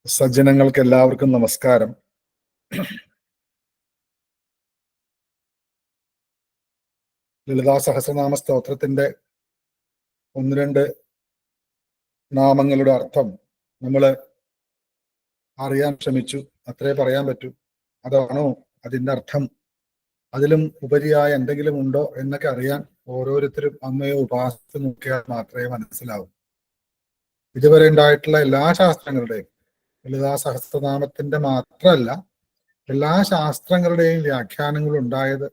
സജ്ജനങ്ങൾക്ക് എല്ലാവർക്കും നമസ്കാരം. ലളിതാ സഹസ്രനാമ സ്തോത്രത്തിന്റെ ഒന്ന് രണ്ട് നാമങ്ങളുടെ അർത്ഥം നമ്മൾ അറിയാൻ ശ്രമിച്ചു. അത്രേ പറയാൻ പറ്റൂ. അതാണോ അതിന്റെ അർത്ഥം? അതിലും ഉപരിയായ എന്തെങ്കിലും ഉണ്ടോ എന്നൊക്കെ അറിയാൻ ഓരോരുത്തരും അമ്മയെ ഉപാസിച്ച് നോക്കിയാൽ മാത്രമേ മനസ്സിലാവൂ. ഇതുവരെ ഉണ്ടായിട്ടുള്ള എല്ലാ ശാസ്ത്രങ്ങളുടെയും, ലളിതാ സഹസ്രനാമത്തിന്റെ മാത്രമല്ല എല്ലാ ശാസ്ത്രങ്ങളുടെയും വ്യാഖ്യാനങ്ങൾ ഉണ്ടായത്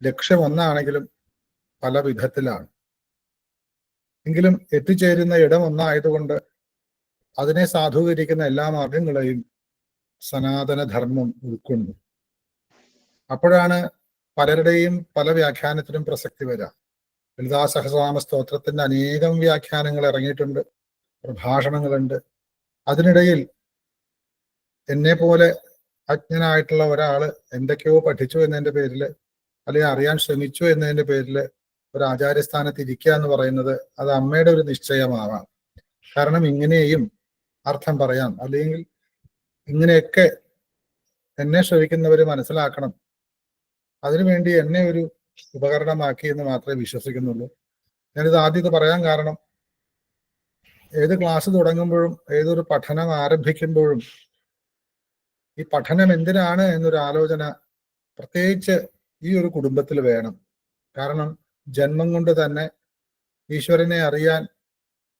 ലക്ഷ്യം ഒന്നാണെങ്കിലും പല വിധത്തിലാണ്. എങ്കിലും എത്തിച്ചേരുന്ന ഇടം ഒന്നായതുകൊണ്ട് അതിനെ സാധൂകരിക്കുന്ന എല്ലാ മാർഗങ്ങളെയും സനാതനധർമ്മം ഉൾക്കൊണ്ടു. അപ്പോഴാണ് പലരുടെയും പല വ്യാഖ്യാനത്തിനും പ്രസക്തി വരാം. ലളിതാ സഹസ്രനാമ സ്തോത്രത്തിന്റെ അനേകം വ്യാഖ്യാനങ്ങൾ ഇറങ്ങിയിട്ടുണ്ട്, പ്രഭാഷണങ്ങളുണ്ട്. അതിനിടയിൽ എന്നെ പോലെ അജ്ഞനായിട്ടുള്ള ഒരാള് എന്തൊക്കെയോ പഠിച്ചു എന്നതിന്റെ പേരില്, അല്ലെങ്കിൽ അറിയാൻ ശ്രമിച്ചു എന്നതിന്റെ പേരില് ഒരു ആചാര്യസ്ഥാനത്ത് ഇരിക്കുക എന്ന് പറയുന്നത് അത് അമ്മയുടെ ഒരു നിശ്ചയമാവാം. കാരണം ഇങ്ങനെയും അർത്ഥം പറയാം, അല്ലെങ്കിൽ ഇങ്ങനെയൊക്കെ എന്നെ ശ്രവിക്കുന്നവര് മനസ്സിലാക്കണം, അതിനുവേണ്ടി എന്നെ ഒരു ഉപകരണമാക്കി എന്ന് മാത്രമേ വിശ്വസിക്കുന്നുള്ളൂ. ഞാനിത് ആദ്യം ഇത് പറയാൻ കാരണം, ഏത് ക്ലാസ് തുടങ്ങുമ്പോഴും ഏതൊരു പഠനം ആരംഭിക്കുമ്പോഴും ഈ പഠനം എന്തിനാണ് എന്നൊരു ആലോചന പ്രത്യേകിച്ച് ഈ ഒരു കുടുംബത്തിൽ വേണം. കാരണം ജന്മം കൊണ്ട് തന്നെ ഈശ്വരനെ അറിയാൻ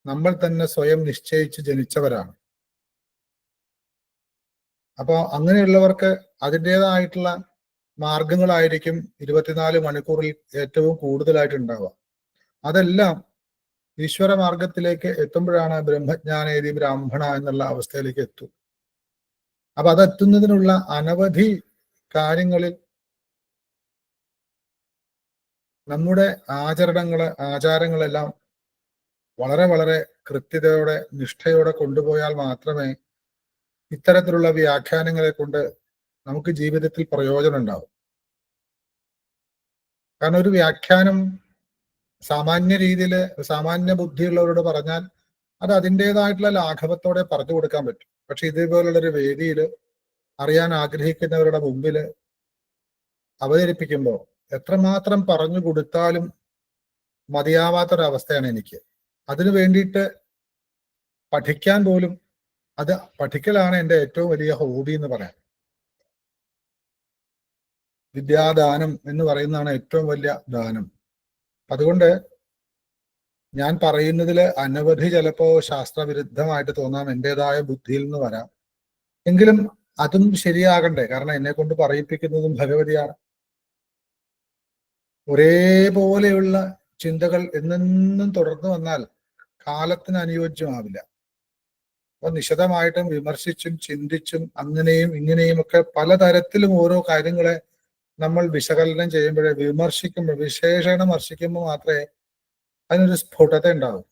നമ്മൾ തന്നെ സ്വയം നിശ്ചയിച്ച് ജനിച്ചവരാണ്. അപ്പോൾ അങ്ങനെയുള്ളവർക്ക് അതിൻ്റെതായിട്ടുള്ള മാർഗങ്ങളായിരിക്കും 24 മണിക്കൂറിൽ ഏറ്റവും കൂടുതലായിട്ട് ഉണ്ടാവുക. അതെല്ലാം ഈശ്വര മാർഗത്തിലേക്ക് എത്തുമ്പോഴാണ് ബ്രഹ്മജ്ഞാനേതി ബ്രാഹ്മണ എന്നുള്ള അവസ്ഥയിലേക്ക് എത്തും. അപ്പൊ അതെത്തുന്നതിനുള്ള അനവധി കാര്യങ്ങളിൽ നമ്മുടെ ആചാരങ്ങളെല്ലാം വളരെ വളരെ കൃത്യതയോടെ നിഷ്ഠയോടെ കൊണ്ടുപോയാൽ മാത്രമേ ഇത്തരത്തിലുള്ള വ്യാഖ്യാനങ്ങളെ കൊണ്ട് നമുക്ക് ജീവിതത്തിൽ പ്രയോജനം ഉണ്ടാവും. കാരണം ഒരു വ്യാഖ്യാനം സാമാന്യ രീതിയിൽ സാമാന്യ ബുദ്ധിയുള്ളവരോട് പറഞ്ഞാൽ അത് അതിൻ്റെതായിട്ടുള്ള ലാഘവത്തോടെ പറഞ്ഞു കൊടുക്കാൻ പറ്റും. പക്ഷെ ഇതേപോലുള്ളൊരു വേദിയിൽ അറിയാൻ ആഗ്രഹിക്കുന്നവരുടെ മുമ്പിൽ അവതരിപ്പിക്കുമ്പോൾ എത്രമാത്രം പറഞ്ഞു കൊടുത്താലും മതിയാവാത്തൊരവസ്ഥയാണ് എനിക്ക്. അതിനു വേണ്ടിയിട്ട് പഠിക്കാൻ പോലും, അത് പഠിക്കലാണ് എൻ്റെ ഏറ്റവും വലിയ ഹോബി എന്ന് പറയാം. വിദ്യാദാനം എന്ന് പറയുന്നതാണ് ഏറ്റവും വലിയ ദാനം. അതുകൊണ്ട് ഞാൻ പറയുന്നതിൽ അനവധി ചിലപ്പോൾ ശാസ്ത്രവിരുദ്ധമായിട്ട് തോന്നാം, എൻ്റെതായ ബുദ്ധിയിൽ നിന്ന് വരാം. എങ്കിലും അതും ശരിയാകണ്ടേ, കാരണം എന്നെ കൊണ്ട് പറയിപ്പിക്കുന്നതും ഭഗവതിയാണ്. ഒരേപോലെയുള്ള ചിന്തകൾ എന്നെന്നും തുടർന്നു വന്നാൽ കാലത്തിന് അനുയോജ്യമാവില്ല. അപ്പൊ നിശിതമായിട്ടും വിമർശിച്ചും ചിന്തിച്ചും അങ്ങനെയും ഇങ്ങനെയും ഒക്കെ പലതരത്തിലും ഓരോ കാര്യങ്ങളെ നമ്മൾ വിശകലനം ചെയ്യുമ്പോഴേ, വിശേഷണം വർഷിക്കുമ്പോൾ മാത്രമേ അതിനൊരു സ്ഫുടത ഉണ്ടാവും.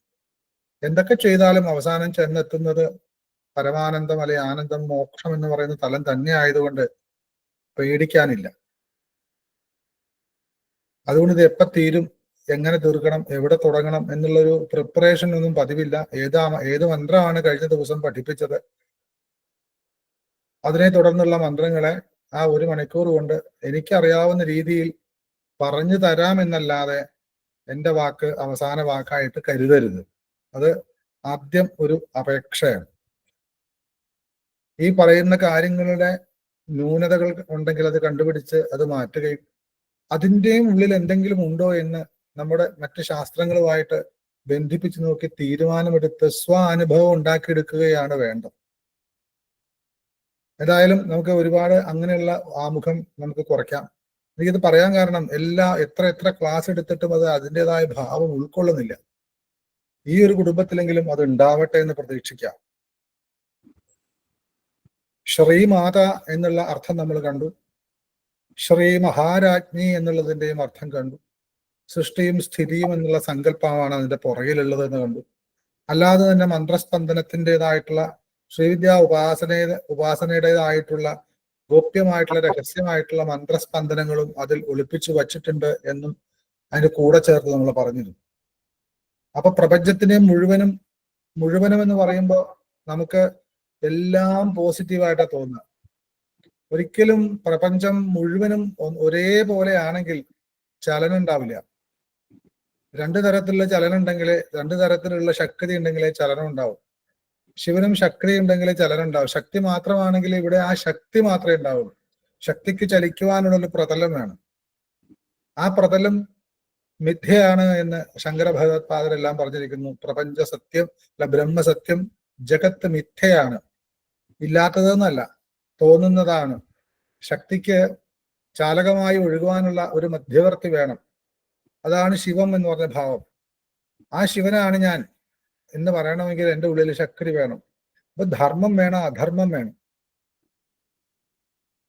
എന്തൊക്കെ ചെയ്താലും അവസാനം ചെന്നെത്തുന്നത് പരമാനന്ദം അല്ലെ ആനന്ദം, മോക്ഷം എന്ന് പറയുന്ന തലം തന്നെ ആയതുകൊണ്ട് പേടിക്കാനില്ല. അതുകൊണ്ട് ഇത് എപ്പോൾ തീരും, എങ്ങനെ തീർക്കണം, എവിടെ തുടങ്ങണം എന്നുള്ളൊരു പ്രിപ്പറേഷൻ ഒന്നും പതിവില്ല. ഏത് മന്ത്രമാണ് കഴിഞ്ഞ ദിവസം പഠിപ്പിച്ചത്, അതിനെ തുടർന്നുള്ള മന്ത്രങ്ങളെ ആ 1 മണിക്കൂർ കൊണ്ട് എനിക്കറിയാവുന്ന രീതിയിൽ പറഞ്ഞു തരാമെന്നല്ലാതെ എൻ്റെ വാക്ക് അവസാന വാക്കായിട്ട് കരുതരുത്. അത് ആദ്യം ഒരു അപേക്ഷയാണ്. ഈ പറയുന്ന കാര്യങ്ങളുടെ ന്യൂനതകൾ ഉണ്ടെങ്കിൽ അത് കണ്ടുപിടിച്ച് അത് മാറ്റുകയും അതിൻ്റെയും ഉള്ളിൽ എന്തെങ്കിലും ഉണ്ടോ എന്ന് നമ്മുടെ മറ്റ് ശാസ്ത്രങ്ങളുമായിട്ട് ബന്ധിപ്പിച്ച് നോക്കി തീരുമാനമെടുത്ത് അനുഭവം ഉണ്ടാക്കിയെടുക്കുകയാണ് വേണ്ടത്. ഏതായാലും നമുക്ക് ഒരുപാട് അങ്ങനെയുള്ള ആമുഖം നമുക്ക് കുറയ്ക്കാം. എനിക്കിത് പറയാൻ കാരണം എത്ര ക്ലാസ് എടുത്തിട്ടും അത് അതിൻ്റെതായ ഭാവം ഉൾക്കൊള്ളുന്നില്ല. ഈ ഒരു കുടുംബത്തിലെങ്കിലും അത് ഉണ്ടാവട്ടെ എന്ന് പ്രതീക്ഷിക്കാം. ശ്രീമാത എന്നുള്ള അർത്ഥം നമ്മൾ കണ്ടു, ശ്രീ മഹാരാജ്ഞി എന്നുള്ളതിൻ്റെയും അർത്ഥം കണ്ടു, സൃഷ്ടിയും സ്ഥിതിയും എന്നുള്ള സങ്കല്പമാണ് അതിന്റെ പുറകിലുള്ളത് എന്ന് കണ്ടു. അല്ലാതെ തന്നെ മന്ത്രസ്പന്ദനത്തിൻ്റെതായിട്ടുള്ള ശ്രീവിദ്യാ ഉപാസനയുടേതായിട്ടുള്ള ഗോപ്യമായിട്ടുള്ള രഹസ്യമായിട്ടുള്ള മന്ത്രസ്പന്ദനങ്ങളും അതിൽ ഒളിപ്പിച്ചു വച്ചിട്ടുണ്ട് എന്നും അതിന്റെ കൂടെ ചേർത്ത് നമ്മൾ പറഞ്ഞിരുന്നു. അപ്പൊ പ്രപഞ്ചത്തിനെ മുഴുവനും എന്ന് പറയുമ്പോൾ നമുക്ക് എല്ലാം പോസിറ്റീവായിട്ടാ തോന്നുക. ഒരിക്കലും പ്രപഞ്ചം മുഴുവനും ഒരേപോലെ ആണെങ്കിൽ ചലനം ഉണ്ടാവില്ല. രണ്ടു തരത്തിലുള്ള ചലനം ഉണ്ടെങ്കിൽ, രണ്ടു തരത്തിലുള്ള ശക്തി ഉണ്ടെങ്കിലേ ചലനം ഉണ്ടാവും. ശിവനും ശക്തി ഉണ്ടെങ്കിലേ ചലനം ഉണ്ടാവും. ശക്തി മാത്രമാണെങ്കിൽ ഇവിടെ ആ ശക്തി മാത്രമേ ഉണ്ടാവുള്ളൂ. ശക്തിക്ക് ചലിക്കുവാനുള്ള ഒരു പ്രതലം വേണം. ആ പ്രതലം മിഥ്യയാണ് എന്ന് ശങ്കര ഭഗവത്പാദരെല്ലാം പറഞ്ഞിരിക്കുന്നു. പ്രപഞ്ച സത്യം അല്ല, ബ്രഹ്മസത്യം, ജഗത്ത് മിഥ്യയാണ്, ഇല്ലാത്തതെന്നല്ല, തോന്നുന്നതാണ്. ശക്തിക്ക് ചാലകമായി ഒഴുകുവാനുള്ള ഒരു മധ്യവർത്തി വേണം. അതാണ് ശിവം എന്ന് പറഞ്ഞ ഭാവം. ആ ശിവനാണ് ഞാൻ എന്ന് പറയണമെങ്കിൽ എൻ്റെ ഉള്ളിൽ ശക്തി വേണം. അപ്പൊ ധർമ്മം വേണം, അധർമ്മം വേണം.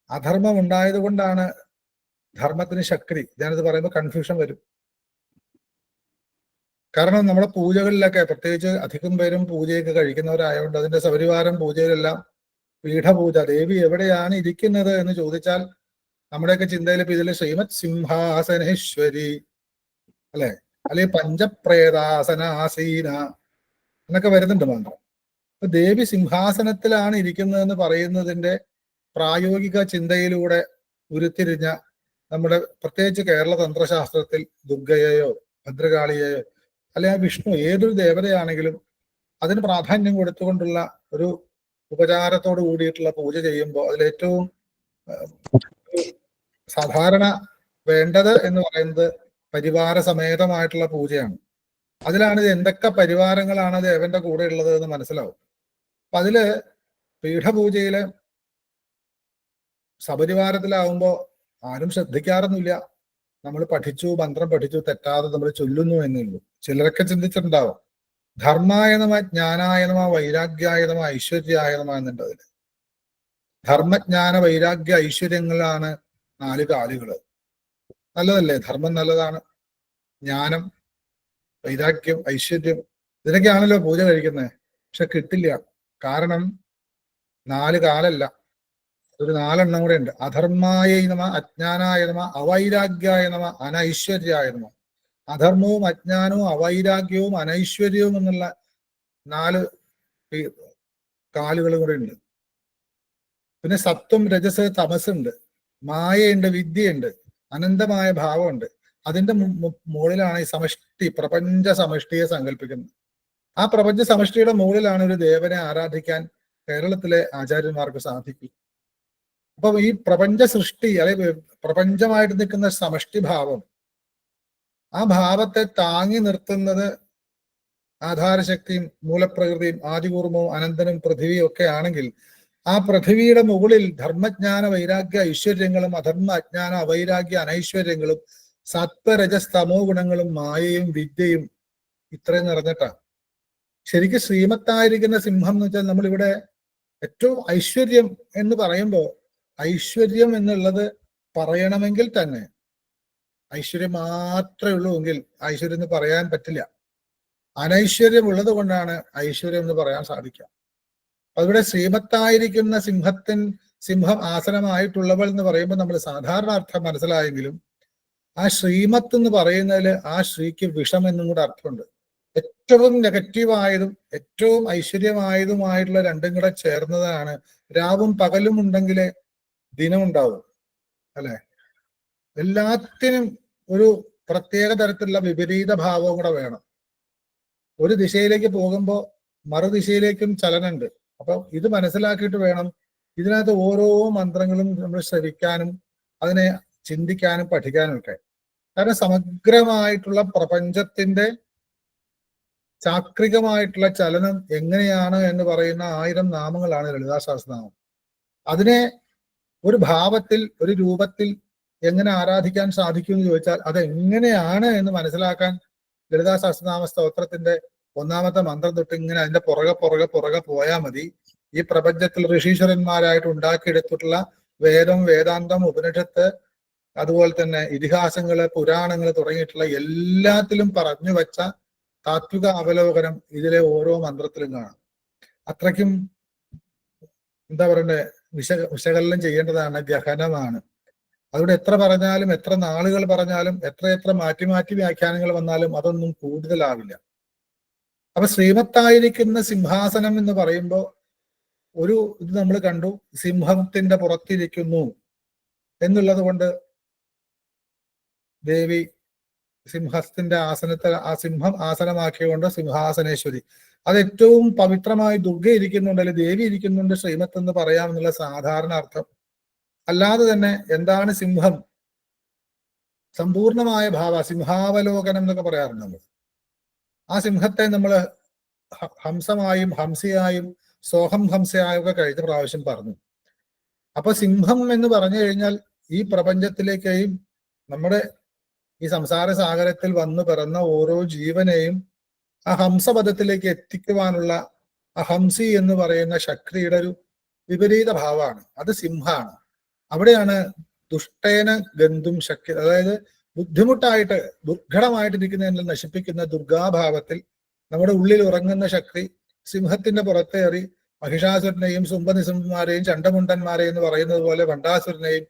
അധർമ്മം ഉണ്ടായത് കൊണ്ടാണ് ധർമ്മത്തിന് ശക്തി. ഞാനിത് പറയുമ്പോൾ കൺഫ്യൂഷൻ വരും. കാരണം നമ്മുടെ പൂജകളിലൊക്കെ, പ്രത്യേകിച്ച് അധികം പേരും പൂജയൊക്കെ കഴിക്കുന്നവരായതുകൊണ്ട് അതിന്റെ സപരിവാരം പൂജയിലെല്ലാം പീഠപൂജ, ദേവി എവിടെയാണ് ഇരിക്കുന്നത് എന്ന് ചോദിച്ചാൽ നമ്മുടെയൊക്കെ ചിന്തയിൽ ഇതിൽ ശ്രീമത് സിംഹാസനേശ്വരി അല്ലെ, അല്ലെങ്കിൽ പഞ്ചപ്രേതാസനാസീന എന്നൊക്കെ വരുന്നുണ്ട് മന്ത്രം. അപ്പൊ ദേവി സിംഹാസനത്തിലാണ് ഇരിക്കുന്നതെന്ന് പറയുന്നതിന്റെ പ്രായോഗിക ചിന്തയിലൂടെ ഉരുത്തിരിഞ്ഞ നമ്മുടെ പ്രത്യേകിച്ച് കേരള തന്ത്രശാസ്ത്രത്തിൽ ദുർഗയെയോ ഭദ്രകാളിയെയോ അല്ലെങ്കിൽ വിഷ്ണു, ഏതൊരു ദേവതയാണെങ്കിലും അതിന് പ്രാധാന്യം കൊടുത്തുകൊണ്ടുള്ള ഒരു ഉപചാരത്തോട് കൂടിയിട്ടുള്ള പൂജ ചെയ്യുമ്പോൾ അതിലേറ്റവും സാധാരണ വേണ്ടത് എന്ന് പറയുന്നത് പരിവാര സമേതമായിട്ടുള്ള പൂജയാണ്. അതിലാണ് ഇത് എന്തൊക്കെ പരിവാരങ്ങളാണ് ദേവന്റെ കൂടെ ഉള്ളത് എന്ന് മനസ്സിലാവും. അപ്പൊ അതില് പീഠപൂജയില് സപരിവാരത്തിലാവുമ്പോ ആരും ശ്രദ്ധിക്കാറൊന്നുമില്ല. നമ്മൾ പഠിച്ചു, മന്ത്രം പഠിച്ചു, തെറ്റാതെ നമ്മൾ ചൊല്ലുന്നു എന്നുള്ളൂ. ചിലരൊക്കെ ചിന്തിച്ചിട്ടുണ്ടാവും ധർമായ നമ, ജ്ഞാനായ നമ, വൈരാഗ്യായ നമ, ഐശ്വര്യായ നമ എന്നുണ്ട്. അതില് ധർമ്മജ്ഞാന വൈരാഗ്യ ഐശ്വര്യങ്ങളാണ് 4 കാലുകള്. നല്ലതല്ലേ? ധർമ്മം നല്ലതാണ്. ജ്ഞാനം, വൈരാഗ്യം, ഐശ്വര്യം, ഇതിനൊക്കെയാണല്ലോ പൂജ കഴിക്കുന്നത്. പക്ഷെ കിട്ടില്ല. കാരണം 4 കാലല്ല, ഒരു 4 എണ്ണം കൂടെ ഉണ്ട്. അധർമായ നമ, അജ്ഞാനായ നമ, അവൈരാഗ്യായ നമ, അനൈശ്വര്യായ നമ. അധർമ്മവും അജ്ഞാനവും അവൈരാഗ്യവും അനൈശ്വര്യവും എന്നുള്ള 4 കാലുകളും കൂടെ ഉണ്ട്. പിന്നെ സത്വം, രജസ്, തമസ് ഉണ്ട്, മായയുണ്ട്, വിദ്യയുണ്ട്, അനന്തമായ ഭാവമുണ്ട്. അതിന്റെ മുകളിലാണ് ഈ സമഷ്ടി, പ്രപഞ്ച സമഷ്ടിയെ സങ്കല്പിക്കുന്നത്. ആ പ്രപഞ്ച സമഷ്ടിയുടെ മുകളിലാണ് ഒരു ദേവനെ ആരാധിക്കാൻ കേരളത്തിലെ ആചാര്യന്മാർക്ക് സാധിക്കും. അപ്പൊ ഈ പ്രപഞ്ച സൃഷ്ടി അല്ലെങ്കിൽ പ്രപഞ്ചമായിട്ട് നിൽക്കുന്ന സമഷ്ടി ഭാവം, ആ ഭാവത്തെ താങ്ങി നിർത്തുന്നത് ആധാരശക്തിയും മൂലപ്രകൃതിയും ആദികൂർമ്മവും അനന്തനും പൃഥ്വിയും ഒക്കെ ആണെങ്കിൽ ആ പൃഥ്വിയുടെ മുകളിൽ ധർമ്മജ്ഞാന വൈരാഗ്യ ഐശ്വര്യങ്ങളും അധർമ്മ അജ്ഞാന അവൈരാഗ്യ അനൈശ്വര്യങ്ങളും സത്വരജസ്തമോ ഗുണങ്ങളും മായയും വിദ്യയും ഇത്രയും നിറഞ്ഞിട്ടാണ്. ശരിക്കും ശ്രീമത്തായിരിക്കുന്ന സിംഹം എന്ന് വെച്ചാൽ നമ്മളിവിടെ ഏറ്റവും ഐശ്വര്യം എന്ന് പറയുമ്പോൾ ഐശ്വര്യം എന്നുള്ളത് പറയണമെങ്കിൽ തന്നെ ഐശ്വര്യം മാത്രമേ ഉള്ളൂ എങ്കിൽ ഐശ്വര്യം എന്ന് പറയാൻ പറ്റില്ല. അനൈശ്വര്യം ഉള്ളത് കൊണ്ടാണ് ഐശ്വര്യം എന്ന് പറയാൻ സാധിക്കുക. അതിവിടെ ശ്രീമത്തായിരിക്കുന്ന സിംഹം ആസനമായിട്ടുള്ളവൾ എന്ന് പറയുമ്പോൾ നമ്മൾ സാധാരണ അർത്ഥം മനസ്സിലായെങ്കിലും ആ ശ്രീമത്ത് എന്ന് പറയുന്നതിൽ ആ ശ്രീക്ക് വിഷം എന്നും കൂടെ അർത്ഥമുണ്ട്. ഏറ്റവും നെഗറ്റീവായതും ഏറ്റവും ഐശ്വര്യമായതുമായിട്ടുള്ള രണ്ടും കൂടെ ചേർന്നതാണ്. രാവും പകലും ഉണ്ടെങ്കിലേ ദിനം ഉണ്ടാവും, അല്ലെ? എല്ലാത്തിനും ഒരു പ്രത്യേക തരത്തിലുള്ള വിപരീത ഭാവവും കൂടെ വേണം. ഒരു ദിശയിലേക്ക് പോകുമ്പോൾ മറുദിശയിലേക്കും ചലനമുണ്ട്. അപ്പൊ ഇത് മനസ്സിലാക്കിയിട്ട് വേണം ഇതിനകത്ത് ഓരോ മന്ത്രങ്ങളും നമ്മൾ ശ്രവിക്കാനും അതിനെ ചിന്തിക്കാനും പഠിക്കാനും ഒക്കെ. കാരണം സമഗ്രമായിട്ടുള്ള പ്രപഞ്ചത്തിന്റെ ചാക്രികമായിട്ടുള്ള ചലനം എങ്ങനെയാണ് എന്ന് പറയുന്ന 1000 നാമങ്ങളാണ് ലളിതാ സഹസ്രനാമം. അതിനെ ഒരു ഭാവത്തിൽ, ഒരു രൂപത്തിൽ എങ്ങനെ ആരാധിക്കാൻ സാധിക്കും എന്ന് ചോദിച്ചാൽ അതെങ്ങനെയാണ് എന്ന് മനസ്സിലാക്കാൻ ലളിതാ സഹസ്രനാമ സ്തോത്രത്തിന്റെ 1ാമത്തെ മന്ത്രം തൊട്ട് ഇങ്ങനെ അതിന്റെ പുറകെ പോയാൽ മതി. ഈ പ്രപഞ്ചത്തിൽ ഋഷീശ്വരന്മാരായിട്ട് ഉണ്ടാക്കിയെടുത്തിട്ടുള്ള വേദം, വേദാന്തം, ഉപനിഷത്ത്, അതുപോലെ തന്നെ ഇതിഹാസങ്ങള്, പുരാണങ്ങൾ തുടങ്ങിയിട്ടുള്ള എല്ലാത്തിലും പറഞ്ഞു വച്ച താത്വിക അവലോകനം ഇതിലെ ഓരോ മന്ത്രത്തിലും കാണാം. അത്രയ്ക്കും എന്താ പറയണ്ടേ, വിശകലനം ചെയ്യേണ്ടതാണ്, ഗഹനമാണ്. അതുകൊണ്ട് എത്ര പറഞ്ഞാലും, എത്ര നാളുകൾ പറഞ്ഞാലും, എത്ര മാറ്റി വ്യാഖ്യാനങ്ങൾ വന്നാലും അതൊന്നും കൂടുതലാവില്ല. അപ്പൊ ശ്രീമത്തായിരിക്കുന്ന സിംഹാസനം എന്ന് പറയുമ്പോൾ ഇത് നമ്മൾ കണ്ടു, സിംഹത്തിന്റെ പുറത്തിരിക്കുന്നു എന്നുള്ളത് കൊണ്ട് ദേവി സിംഹത്തിന്റെ ആ സിംഹം ആസനമാക്കിയുകൊണ്ട് സിംഹാസനേശ്വരി. അത് ഏറ്റവും പവിത്രമായി ദുർഗ ഇരിക്കുന്നുണ്ട്, അല്ലെങ്കിൽ ദേവി ഇരിക്കുന്നുണ്ട് ശ്രീമത്ത് എന്ന് പറയാമെന്നുള്ള സാധാരണ അർത്ഥം. അല്ലാതെ തന്നെ എന്താണ് സിംഹം, സമ്പൂർണമായ സിംഹാവലോകനം എന്നൊക്കെ പറയാറുണ്ട് നമ്മൾ. ആ സിംഹത്തെ നമ്മൾ ഹംസമായും ഹംസയായും സോഹം ഹംസയായും ഒക്കെ കഴിഞ്ഞ പ്രാവശ്യം പറഞ്ഞു. അപ്പൊ സിംഹം എന്ന് പറഞ്ഞു കഴിഞ്ഞാൽ ഈ പ്രപഞ്ചത്തിലേക്കെയും നമ്മുടെ ഈ സംസാര സാഗരത്തിൽ വന്നു പിറന്ന ഓരോ ജീവനെയും ആ ഹംസപദത്തിലേക്ക് എത്തിക്കുവാനുള്ള ഹംസി എന്ന് പറയുന്ന ശക്തിയുടെ ഒരു വിപരീത ഭാവമാണ്. അത് സിംഹാണ്. അവിടെയാണ് ദുഷ്ടേന ഗന്ധും ശക്തി, അതായത് ബുദ്ധിമുട്ടായിട്ട് ദുർഘടമായിട്ടിരിക്കുന്നതിനെ നശിപ്പിക്കുന്ന ദുർഗാഭാവത്തിൽ നമ്മുടെ ഉള്ളിൽ ഉറങ്ങുന്ന ശക്തി സിംഹത്തിന്റെ പുറത്തേറി മഹിഷാസുരനെയും സുംബനിസുംബന്മാരെയും ചണ്ടമുണ്ടന്മാരെയും എന്ന് പറയുന്നത് പോലെ ഭണ്ഡാസുരനെയും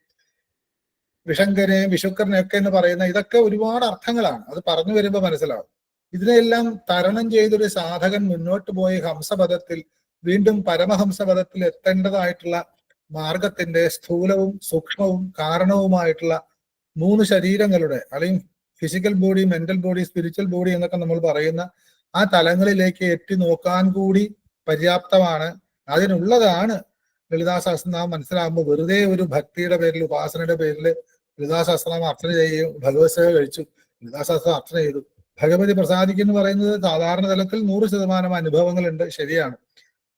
വിഷങ്കനെയും വിശുക്കരനെയൊക്കെ എന്ന് പറയുന്ന ഇതൊക്കെ ഒരുപാട് അർത്ഥങ്ങളാണ്. അത് പറഞ്ഞു വരുമ്പോൾ മനസ്സിലാവും. ഇതിനെല്ലാം തരണം ചെയ്തൊരു സാധകൻ മുന്നോട്ട് പോയി ഹംസപദത്തിൽ വീണ്ടും പരമഹംസപദത്തിൽ എത്തേണ്ടതായിട്ടുള്ള മാർഗത്തിന്റെ സ്ഥൂലവും സൂക്ഷ്മവും കാരണവുമായിട്ടുള്ള 3 ശരീരങ്ങളുടെ, അല്ലെങ്കിൽ physical body, mental body, spiritual body എന്നൊക്കെ നമ്മൾ പറയുന്ന ആ തലങ്ങളിലേക്ക് എത്തി നോക്കാൻ കൂടി പര്യാപ്തമാണ്. അതിനുള്ളതാണ് ലളിതാ സഹസ്രനാമം. മനസ്സിലാകുമ്പോൾ വെറുതെ ഒരു ഭക്തിയുടെ പേരിൽ, ഉപാസനയുടെ പേരിൽ ലളിതാ സഹസ്രനാമം അർച്ചന ചെയ്യുകയും ഭഗവത് സേവ കഴിച്ചു ലളിതാ സഹസ്രം അർച്ചന ചെയ്തു, ഭഗവതി പ്രസാദിക്കും എന്ന് പറയുന്നത് സാധാരണ തലത്തിൽ 100% അനുഭവങ്ങളുണ്ട്, ശരിയാണ്.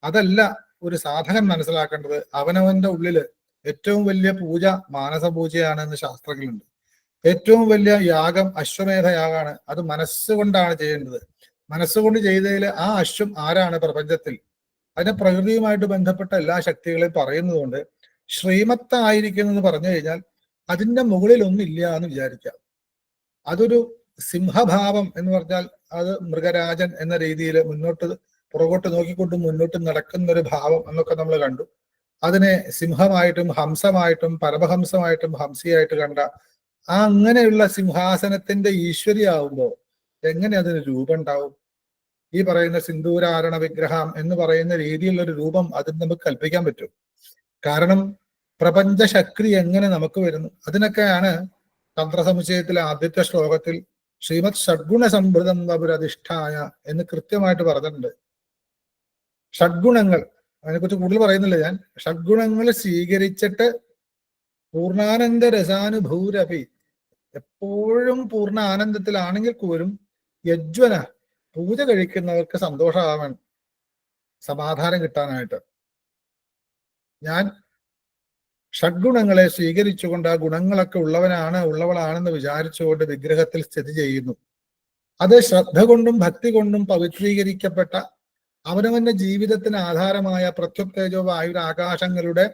അതല്ല ഒരു സാധകൻ മനസ്സിലാക്കേണ്ടത്. അവനവന്റെ ഉള്ളില് ഏറ്റവും വലിയ പൂജ മാനസപൂജയാണ് എന്ന് ശാസ്ത്രങ്ങളുണ്ട്. ഏറ്റവും വലിയ യാഗം അശ്വമേധ യാഗമാണ്. അത് മനസ്സുകൊണ്ടാണ് ചെയ്യേണ്ടത്. മനസ്സുകൊണ്ട് ചെയ്തതിൽ ആ അശ്വം ആരാണ് പ്രപഞ്ചത്തിൽ, അതിനെ പ്രകൃതിയുമായിട്ട് ബന്ധപ്പെട്ട എല്ലാ ശക്തികളെയും പറയുന്നതുകൊണ്ട് ശ്രീമത്തായിരിക്കുന്നെന്ന് പറഞ്ഞു കഴിഞ്ഞാൽ അതിന്റെ മുകളിൽ ഒന്നില്ല എന്ന് വിചാരിക്കാം. അതൊരു സിംഹഭാവം എന്ന് പറഞ്ഞാൽ അത് മൃഗരാജൻ എന്ന രീതിയിൽ പുറകോട്ട് നോക്കിക്കൊണ്ട് മുന്നോട്ട് നടക്കുന്ന ഒരു ഭാവം എന്നൊക്കെ നമ്മൾ കണ്ടു. അതിനെ സിംഹമായിട്ടും ഹംസമായിട്ടും പരമഹംസമായിട്ടും ഹംസിയായിട്ട് കണ്ട ആ അങ്ങനെയുള്ള സിംഹാസനത്തിന്റെ ഈശ്വരിയാവുമ്പോൾ എങ്ങനെ അതിന് രൂപം ഉണ്ടാവും? ഈ പറയുന്ന സിന്ദൂരാരണ വിഗ്രഹം എന്ന് പറയുന്ന രീതിയിലുള്ള ഒരു രൂപം അതിന് നമുക്ക് കൽപ്പിക്കാൻ പറ്റും. കാരണം പ്രപഞ്ച ശക്തി എങ്ങനെ നമുക്ക് വരുന്നു? അതിനൊക്കെയാണ് തന്ത്രസമുച്ചയത്തിലെ ആദ്യത്തെ ശ്ലോകത്തിൽ ശ്രീമത് ഷഡ്ഗുണ സംഭൃതം വപുരധിഷ്ഠായ എന്ന് കൃത്യമായിട്ട് പറഞ്ഞിട്ടുണ്ട്. ഷഡ്ഗുണങ്ങൾ, അതിനെക്കുറിച്ച് കൂടുതൽ പറയുന്നില്ല ഞാൻ. ഷഡ്ഗുണങ്ങൾ സ്വീകരിച്ചിട്ട് പൂർണ്ണാനന്ദ രസാനുഭൂരപി, എപ്പോഴും പൂർണ്ണ ആനന്ദത്തിലാണെങ്കിൽ പോലും യജ്വന പൂജ കഴിക്കുന്നവർക്ക് സന്തോഷമാവാൻ, സമാധാനം കിട്ടാനായിട്ട് ഞാൻ ഷഡ്ഗുണങ്ങളെ സ്വീകരിച്ചുകൊണ്ട് ആ ഗുണങ്ങളൊക്കെ ഉള്ളവളാണെന്ന് വിചാരിച്ചുകൊണ്ട് വിഗ്രഹത്തിൽ സ്ഥിതി ചെയ്യുന്നു. അത് ശ്രദ്ധ കൊണ്ടും ഭക്തി കൊണ്ടും പവിത്രീകരിക്കപ്പെട്ട അവനവന്റെ ജീവിതത്തിന് ആധാരമായ പ്രത്യുക്തേജോ വായുര ആകാശങ്ങളുടെ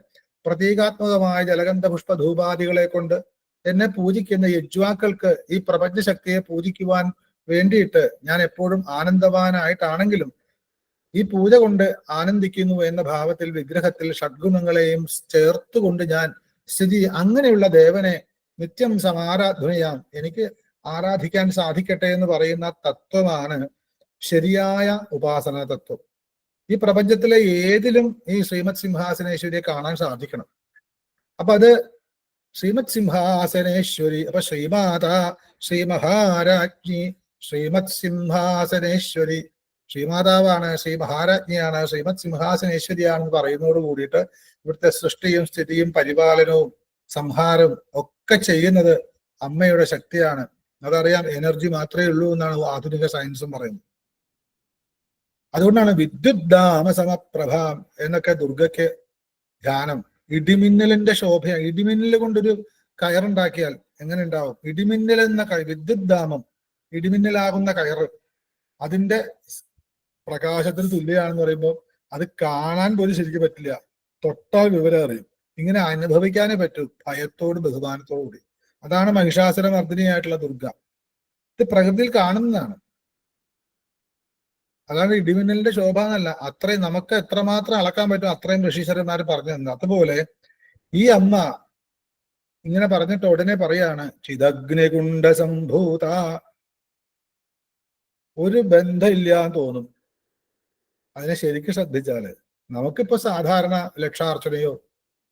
പ്രതീകാത്മകമായ ജലഗന്ധ പുഷ്പധൂപാദികളെ കൊണ്ട് എന്നെ പൂജിക്കുന്ന യജ്വാക്കൾക്ക് ഈ പ്രപഞ്ച ശക്തിയെ പൂജിക്കുവാൻ വേണ്ടിയിട്ട് ഞാൻ എപ്പോഴും ആനന്ദവാനായിട്ടാണെങ്കിലും ഈ പൂജ കൊണ്ട് ആനന്ദിക്കുന്നു എന്ന ഭാവത്തിൽ വിഗ്രഹത്തിൽ ഷഡ്ഗുണങ്ങളെയും ചേർത്തുകൊണ്ട് ഞാൻ അങ്ങനെയുള്ള ദേവനെ നിത്യം സമാരാധനയാം, എനിക്ക് ആരാധിക്കാൻ സാധിക്കട്ടെ എന്ന് പറയുന്ന തത്വമാണ് ശരിയായ ഉപാസന തത്വം. ഈ പ്രപഞ്ചത്തിലെ ഏതിലും ഈ ശ്രീമത് സിംഹാസനേശ്വരിയെ കാണാൻ സാധിക്കണം. അപ്പൊ അത് ശ്രീമത് സിംഹാസനേശ്വരി, അപ്പൊ ശ്രീമാതാ ശ്രീ മഹാരാജ്ഞി ശ്രീമത് സിംഹാസനേശ്വരി, ശ്രീമാതാവാണ്, ശ്രീ മഹാരാജ്ഞിയാണ്, ശ്രീമത് സിംഹാസനേശ്വരിയാണെന്ന് പറയുന്നതോട് കൂടിയിട്ട് ഇവിടുത്തെ സൃഷ്ടിയും സ്ഥിതിയും പരിപാലനവും സംഹാരവും ഒക്കെ ചെയ്യുന്നത് അമ്മയുടെ ശക്തിയാണ്. അതറിയാം, എനർജി മാത്രമേ ഉള്ളൂ എന്നാണ് ആധുനിക സയൻസും പറയുന്നത്. അതുകൊണ്ടാണ് വിദ്യുദ്ധാമ സമപ്രഭാം എന്നൊക്കെ ദുർഗയ്ക്ക് ധ്യാനം. ഇടിമിന്നലിന്റെ ശോഭയാണ്. ഇടിമിന്നൽ കൊണ്ടൊരു കയറുണ്ടാക്കിയാൽ എങ്ങനെ ഉണ്ടാവും? ഇടിമിന്നൽ എന്ന വിദ്യുദ്ധാമം, ഇടിമിന്നലാകുന്ന കയറ്, അതിന്റെ പ്രകാശത്തിന് തുല്യമാണെന്ന് പറയുമ്പോൾ അത് കാണാൻ പോലും ശരിക്കും പറ്റില്ല, തൊട്ടാൽ വിവരം അറിയും. ഇങ്ങനെ അനുഭവിക്കാനേ പറ്റൂ, ഭയത്തോടും ബഹുമാനത്തോടു കൂടി. അതാണ് മഹിഷാസുര മർദ്ദിനിയായിട്ടുള്ള ദുർഗ. ഇത് പ്രകൃതിയിൽ കാണുന്നതാണ്. അതാണ് ഇടിമിന്നലിന്റെ ശോഭ എന്നല്ല, അത്രയും നമുക്ക് എത്രമാത്രം അളക്കാൻ പറ്റും അത്രയും ഋഷീശ്വരന്മാർ പറഞ്ഞു തന്നെ. അതുപോലെ ഈ അമ്മ ഇങ്ങനെ പറഞ്ഞിട്ട് ഉടനെ പറയാണ് ചിദഗ്നികുണ്ഡ സംഭൂത. ഒരു ബന്ധമില്ലാന്ന് തോന്നും അതിനെ ശരിക്കും ശ്രദ്ധിച്ചാല്. നമുക്കിപ്പോ സാധാരണ ലക്ഷാർച്ചനയോ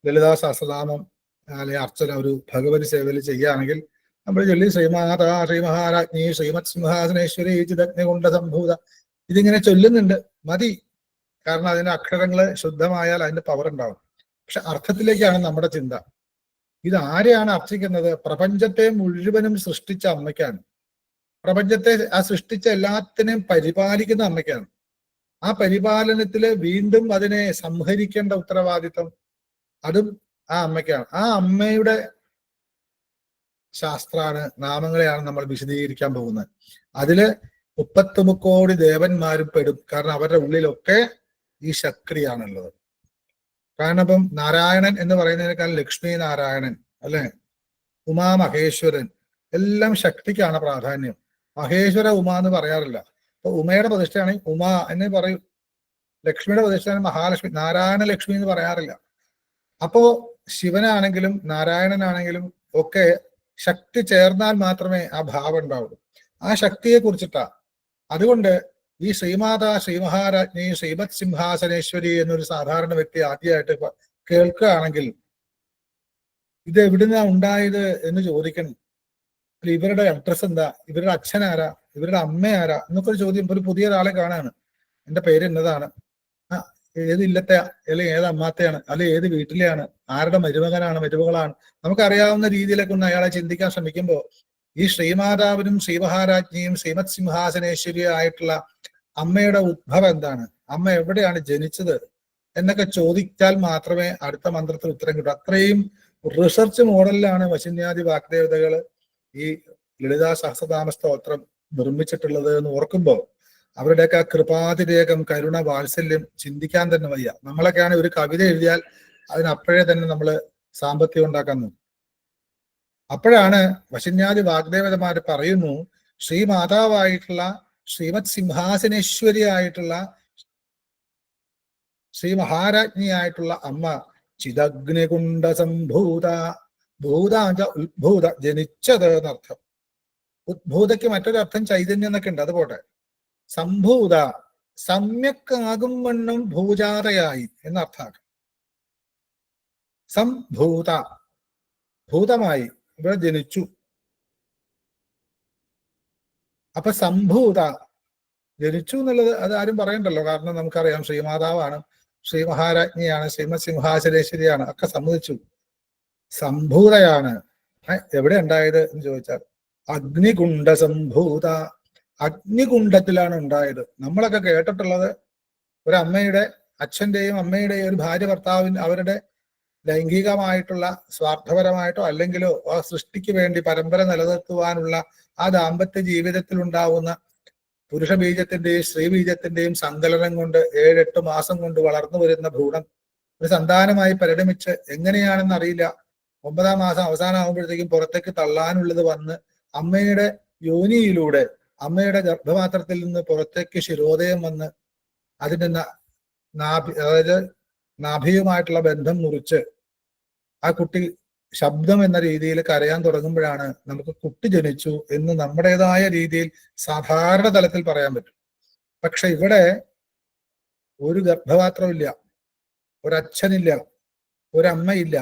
ലളിതാ സഹസ്രനാമം അല്ലെ അർച്ചന ഒരു ഭഗവതി സേവയിൽ ചെയ്യുകയാണെങ്കിൽ നമ്മൾ ചൊല്ലി ശ്രീമാതാ ശ്രീ മഹാരാജ്ഞി ശ്രീമത് സിംഹാസനേശ്വരി ചിദഗ്നികുണ്ഡ സംഭൂത ഇതിങ്ങനെ ചൊല്ലുന്നുണ്ട്, മതി. കാരണം അതിന്റെ അക്ഷരങ്ങള് ശുദ്ധമായാൽ അതിന്റെ പവർ ഉണ്ടാവും. പക്ഷെ അർത്ഥത്തിലേക്കാണ് നമ്മുടെ ചിന്ത. ഇത് ആരെയാണ് അർച്ചിക്കുന്നത്? പ്രപഞ്ചത്തെ മുഴുവനും സൃഷ്ടിച്ച അമ്മയ്ക്കാണ്. പ്രപഞ്ചത്തെ ആ സൃഷ്ടിച്ച എല്ലാത്തിനെയും പരിപാലിക്കുന്ന അമ്മയ്ക്കാണ്. ആ പരിപാലനത്തില് വീണ്ടും അതിനെ സംഹരിക്കേണ്ട ഉത്തരവാദിത്വം അതും ആ അമ്മയ്ക്കാണ്. ആ അമ്മയുടെ ശാസ്ത്രാണ്, നാമങ്ങളെയാണ് നമ്മൾ വിശദീകരിക്കാൻ പോകുന്നത്. അതില് 33 കോടി ദേവന്മാരും പെടും. കാരണം അവരുടെ ഉള്ളിലൊക്കെ ഈ ശക്തിയാണുള്ളത്. കാരണം ഇപ്പം നാരായണൻ എന്ന് പറയുന്നതിനേക്കാൾ ലക്ഷ്മി നാരായണൻ അല്ലെ, ഉമാ മഹേശ്വരൻ, എല്ലാം ശക്തിക്കാണ് പ്രാധാന്യം. മഹേശ്വര ഉമ എന്ന് പറയാറില്ല. അപ്പൊ ഉമയുടെ പ്രതിഷ്ഠയാണെങ്കിൽ ഉമ എന്ന് പറയും, ലക്ഷ്മിയുടെ പ്രതിഷ്ഠയാണ് മഹാലക്ഷ്മി, നാരായണ ലക്ഷ്മി എന്ന് പറയാറില്ല. അപ്പോ ശിവനാണെങ്കിലും നാരായണനാണെങ്കിലും ഒക്കെ ശക്തി ചേർന്നാൽ മാത്രമേ ആ ഭാവം ഉണ്ടാവുള്ളൂ. ആ ശക്തിയെ കുറിച്ചിട്ടാ. അതുകൊണ്ട് ഈ ശ്രീമാതാ ശ്രീ മഹാരാജ്ഞി ശ്രീമത് സിംഹാസനേശ്വരി എന്നൊരു സാധാരണ വ്യക്തി ആദ്യമായിട്ട് കേൾക്കുകയാണെങ്കിൽ ഇത് എവിടുന്നാ ഉണ്ടായത് എന്ന് ചോദിക്കണം. ഇവരുടെ അഡ്രസ് എന്താ, ഇവരുടെ അച്ഛനാരാ, ഇവരുടെ അമ്മ ആരാ എന്നൊക്കെ ഒരു ചോദ്യം. ഒരു പുതിയ ഒരാളെ കാണാണ്, എന്റെ പേര് എന്നതാണ്, ഏത് ഇല്ലത്തെ അല്ലെങ്കിൽ ഏത് അമ്മാത്തെയാണ്, അല്ലെ ഏത് വീട്ടിലെയാണ്, ആരുടെ മരുമകനാണ് മരുമകളാണ്, നമുക്കറിയാവുന്ന രീതിയിലൊക്കെ ഒന്ന് അയാളെ ചിന്തിക്കാൻ ശ്രമിക്കുമ്പോൾ ഈ ശ്രീമാതാവിനും ശ്രീമഹാരാജ്ഞിയും ശ്രീമത് സിംഹാസനേശ്വരി ആയിട്ടുള്ള അമ്മയുടെ ഉദ്ഭവം എന്താണ്, അമ്മ എവിടെയാണ് ജനിച്ചത് എന്നൊക്കെ ചോദിച്ചാൽ മാത്രമേ അടുത്ത മന്ത്രത്തിൽ ഉത്തരം കിട്ടൂ. അത്രയും റിസർച്ച് മോഡലിലാണ് വശിന്യാദി വാഗ്ദേവതകൾ ഈ ലളിതാ സഹസ്രനാമ സ്തോത്രം നിർമ്മിച്ചിട്ടുള്ളത് എന്ന് ഓർക്കുമ്പോൾ അവരുടെയൊക്കെ ആ കൃപാതിരേകം, കരുണ, വാത്സല്യം ചിന്തിക്കാൻ തന്നെ വയ്യ. നമ്മളൊക്കെയാണ് ഒരു കവിത എഴുതിയാൽ അതിനപ്പോഴേ തന്നെ നമ്മൾ സാമ്പത്തികം ഉണ്ടാക്കാൻ നോക്കും. അപ്പോഴാണ് വശിന്യാദി വാഗ്ദേവതമാര് പറയുന്നു, ശ്രീമാതാവായിട്ടുള്ള ശ്രീമത് സിംഹാസനേശ്വരി ആയിട്ടുള്ള ശ്രീ മഹാരാജ്ഞിയായിട്ടുള്ള അമ്മ ചിദഗ്നികുണ്ഡ സംഭൂത, ഭൂതാഞ്ച ഉദ്ഭൂത, ജനിച്ചത് എന്നർത്ഥം. ഉദ്ഭൂതയ്ക്ക് മറ്റൊരർത്ഥം ചൈതന്യം എന്നൊക്കെ ഉണ്ട്, അത് പോട്ടെ. സംഭൂത, സമ്യക്കാകും വണ്ണം ഭൂജാതയായി എന്നർത്ഥാക്കാം. സംഭൂത, ഭൂതമായി, ഇവിടെ ജനിച്ചു. അപ്പൊ സംഭൂത, ജനിച്ചു എന്നുള്ളത് അത് ആരും പറയണ്ടല്ലോ. കാരണം നമുക്കറിയാം ശ്രീമാതാവാണ്, ശ്രീ മഹാരാജ്ഞിയാണ്, ശ്രീമത് സിംഹാസനേശ്വരിയാണ്, ഒക്കെ സമ്മതിച്ചു. സംഭൂതയാണ്. എവിടെ ഉണ്ടായത് എന്ന് ചോദിച്ചാൽ അഗ്നികുണ്ഡ സംഭൂത, അഗ്നികുണ്ഡത്തിലാണ് ഉണ്ടായത്. നമ്മളൊക്കെ കേട്ടിട്ടുള്ളത് ഒരമ്മയുടെ, അച്ഛന്റെയും അമ്മയുടെയും ഒരു ഭാര്യ ഭർത്താവിന് അവരുടെ ലൈംഗികമായിട്ടുള്ള സ്വാർത്ഥപരമായിട്ടോ അല്ലെങ്കിലോ ആ സൃഷ്ടിക്ക് വേണ്ടി പരമ്പര നിലനിർത്തുവാനുള്ള ആ ദാമ്പത്യ ജീവിതത്തിൽ ഉണ്ടാവുന്ന പുരുഷ ബീജത്തിന്റെയും സ്ത്രീ ബീജത്തിന്റെയും സങ്കലനം കൊണ്ട് 7-8 മാസം കൊണ്ട് വളർന്നു വരുന്ന ഭ്രൂണം ഒരു സന്താനമായി പരിണമിച്ച് എങ്ങനെയാണെന്ന് അറിയില്ല 9-ാം മാസം അവസാനമാകുമ്പോഴത്തേക്കും പുറത്തേക്ക് തള്ളാനുള്ളത് വന്ന് അമ്മയുടെ യോനിയിലൂടെ, അമ്മയുടെ ഗർഭപാത്രത്തിൽ നിന്ന് പുറത്തേക്ക് ശിരോദയം വന്ന് അതിന്റെ അതായത് നാഭിയുമായിട്ടുള്ള ബന്ധം മുറിച്ച് ആ കുട്ടി ശബ്ദം എന്ന രീതിയിൽ കരയാൻ തുടങ്ങുമ്പോഴാണ് നമുക്ക് കുട്ടി ജനിച്ചു എന്ന് നമ്മുടേതായ രീതിയിൽ സാധാരണ തലത്തിൽ പറയാൻ പറ്റും. പക്ഷെ ഇവിടെ ഒരു ഗർഭപാത്രമില്ല, ഒരച്ഛനില്ല, ഒരമ്മയില്ല,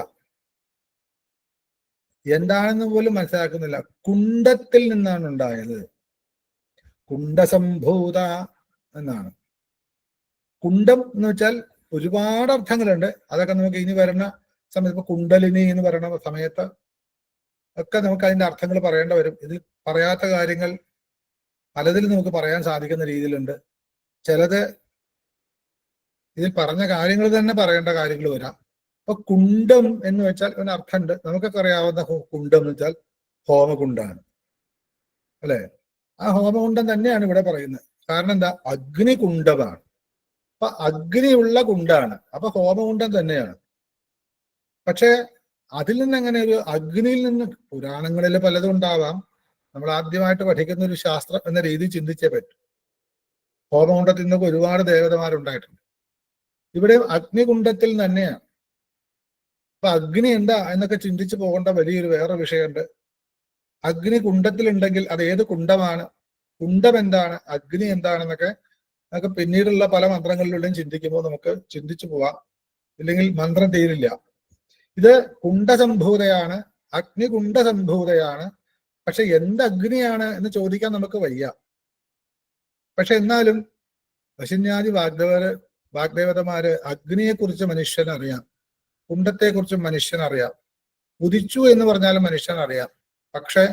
എന്താണെന്ന് പോലും മനസ്സിലാക്കുന്നില്ല. കുണ്ഡത്തിൽ നിന്നാണ് ഉണ്ടായത്. കുണ്ഡസംഭൂത എന്നാണ്. കുണ്ഡം എന്ന് വെച്ചാൽ ഒരുപാട് അർത്ഥങ്ങളുണ്ട്. അതൊക്കെ നമുക്ക് ഇനി വരുന്ന സമയത്ത്, ഇപ്പൊ കുണ്ടലിനി എന്ന് പറയുന്ന സമയത്ത് ഒക്കെ നമുക്ക് അതിന്റെ അർത്ഥങ്ങൾ പറയേണ്ട വരും. ഇതിൽ പറയാത്ത കാര്യങ്ങൾ പലതിൽ നമുക്ക് പറയാൻ സാധിക്കുന്ന രീതിയിലുണ്ട്. ചിലത് ഇതിൽ പറഞ്ഞ കാര്യങ്ങൾ തന്നെ പറയേണ്ട കാര്യങ്ങൾ വരാം. അപ്പൊ കുണ്ഡം എന്ന് വെച്ചാൽ ഒരു അർത്ഥമുണ്ട്. നമുക്കൊക്കെ അറിയാവുന്ന കുണ്ഡം എന്ന് വെച്ചാൽ ഹോമകുണ്ഡാണ്, അല്ലെ? ആ ഹോമകുണ്ഡം തന്നെയാണ് ഇവിടെ പറയുന്നത്. കാരണം എന്താ, അഗ്നികുണ്ഡമാണ്. അപ്പൊ അഗ്നിയുള്ള കുണ്ടാണ്, അപ്പൊ ഹോമകുണ്ഡം തന്നെയാണ്. പക്ഷെ അതിൽ നിന്ന് എങ്ങനെ ഒരു അഗ്നിയിൽ നിന്ന്, പുരാണങ്ങളിൽ പലതും ഉണ്ടാവാം, നമ്മൾ ആദ്യമായിട്ട് പഠിക്കുന്ന ഒരു ശാസ്ത്രം എന്ന രീതിയിൽ ചിന്തിച്ചേ പറ്റും. ഹോമകുണ്ഡത്തിൽ നിന്നൊക്കെ ഒരുപാട് ദേവതമാരുണ്ടായിട്ടുണ്ട്. ഇവിടെ അഗ്നികുണ്ഡത്തിൽ തന്നെയാണ്. അപ്പൊ അഗ്നി എന്താ എന്നൊക്കെ ചിന്തിച്ചു പോകേണ്ട വലിയൊരു വേറെ വിഷയമുണ്ട്. അഗ്നി കുണ്ഡത്തിലുണ്ടെങ്കിൽ അത് ഏത് കുണ്ഡമാണ്, കുണ്ഡം എന്താണ്, അഗ്നി എന്താണെന്നൊക്കെ അതൊക്കെ പിന്നീടുള്ള പല മന്ത്രങ്ങളിലൂടെയും ചിന്തിക്കുമ്പോൾ നമുക്ക് ചിന്തിച്ചു പോവാം, ഇല്ലെങ്കിൽ മന്ത്രം തീരില്ല. ഇത് കുണ്ഡസംഭൂതയാണ്, അഗ്നികുണ്ഡസംഭൂതയാണ്. പക്ഷെ എന്ത് അഗ്നിയാണ് എന്ന് ചോദിക്കാൻ നമുക്ക് വയ്യ. പക്ഷെ എന്നാലും വശിന്യാദി വാഗ്ദേവതമാര് അഗ്നിയെക്കുറിച്ച് മനുഷ്യനറിയാം, കുണ്ഡത്തെക്കുറിച്ച് മനുഷ്യനറിയാം, ഉദിച്ചു എന്ന് പറഞ്ഞാലും മനുഷ്യനറിയാം. പക്ഷെ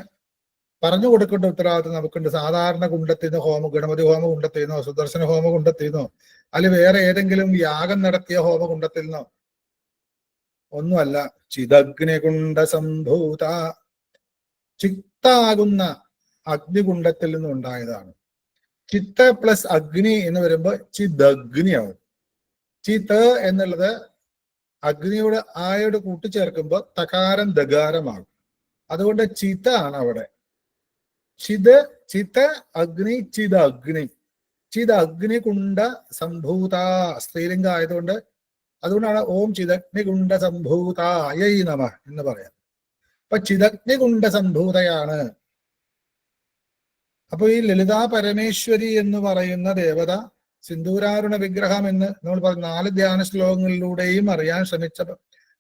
പറഞ്ഞു കൊടുക്കേണ്ട ഉത്തരവാദിത്വം നമുക്കുണ്ട്. സാധാരണ കുണ്ടത്തിൽ നിന്ന് ഗണപതി ഹോമ കുണ്ടത്തിൽ നിന്നോ സുദർശന ഹോമ കുണ്ടത്തിൽ നിന്നോ അല്ലെങ്കിൽ വേറെ ഏതെങ്കിലും യാഗം നടത്തിയ ഹോമകുണ്ടത്തിൽ നിന്നോ ഒന്നുമല്ല. ചിദഗ്നികുണ്ഡ സംഭൂത, ചിത്താകുന്ന അഗ്നികുണ്ഡത്തിൽ നിന്നും ഉണ്ടായതാണ്. ചിത്ത പ്ലസ് അഗ്നി എന്ന് വരുമ്പോൾ ചിദഗ്നിയാവും. ചിത്ത് എന്നുള്ളത് അഗ്നിയോട് ആയോട് കൂട്ടിച്ചേർക്കുമ്പോൾ തകാരം ദകാരമാകും. അതുകൊണ്ട് ചിത ആണ് അവിടെ. ചിത്ത അഗ്നി ചിദഗ്നി, ചിദഗ്നികുണ്ഡ സംഭൂത സ്ത്രീലിംഗ ആയതുകൊണ്ട് അതുകൊണ്ടാണ് ഓം ചിദഗ്നികുണ്ഡ സംഭൂതായൈ നമഃ എന്ന് പറയാം. അപ്പൊ ചിദഗ്നികുണ്ഡ സംഭൂതയാണ്. അപ്പൊ ഈ ലളിതാ പരമേശ്വരി എന്ന് പറയുന്ന ദേവത സിന്ദൂരാരുണ വിഗ്രഹം എന്ന് നമ്മൾ പറഞ്ഞ 4 ധ്യാന ശ്ലോകങ്ങളിലൂടെയും അറിയാൻ ശ്രമിച്ച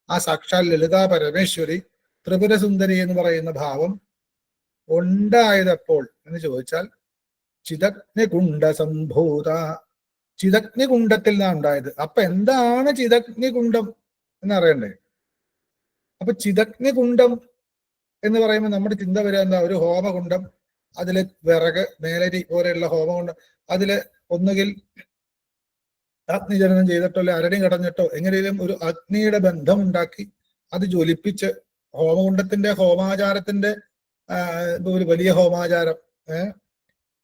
ആ സാക്ഷാൽ ലളിതാ പരമേശ്വരി ത്രിപുരസുന്ദരി എന്ന് പറയുന്ന ഭാവം ഉണ്ടായതെപ്പോൾ എന്ന് ചോദിച്ചാൽ ചിദഗ്നികുണ്ഡ സംഭൂത, ചിദഗ്നികുണ്ഡത്തിൽ നിന്നാണ് ഉണ്ടായത്. അപ്പൊ എന്താണ് ചിദഗ്നികുണ്ഡം എന്നറിയണ്ടേ? അപ്പൊ ചിദഗ്നികുണ്ഡം എന്ന് പറയുമ്പോൾ നമ്മുടെ ചിന്ത വരിക എന്താ? ഒരു ഹോമകുണ്ഡം, അതില് വിറക്, മേലരി പോലെയുള്ള ഹോമകുണ്ഡം, അതില് ഒന്നുകിൽ അഗ്നിജനനം ചെയ്തിട്ടോ അല്ലെ അരണി കടഞ്ഞിട്ടോ എങ്ങനെയും ഒരു അഗ്നിയുടെ ബന്ധം ഉണ്ടാക്കി അത് ജ്വലിപ്പിച്ച് ഹോമകുണ്ഡത്തിന്റെ ഹോമാചാരത്തിന്റെ ഒരു വലിയ ഹോമാചാരം,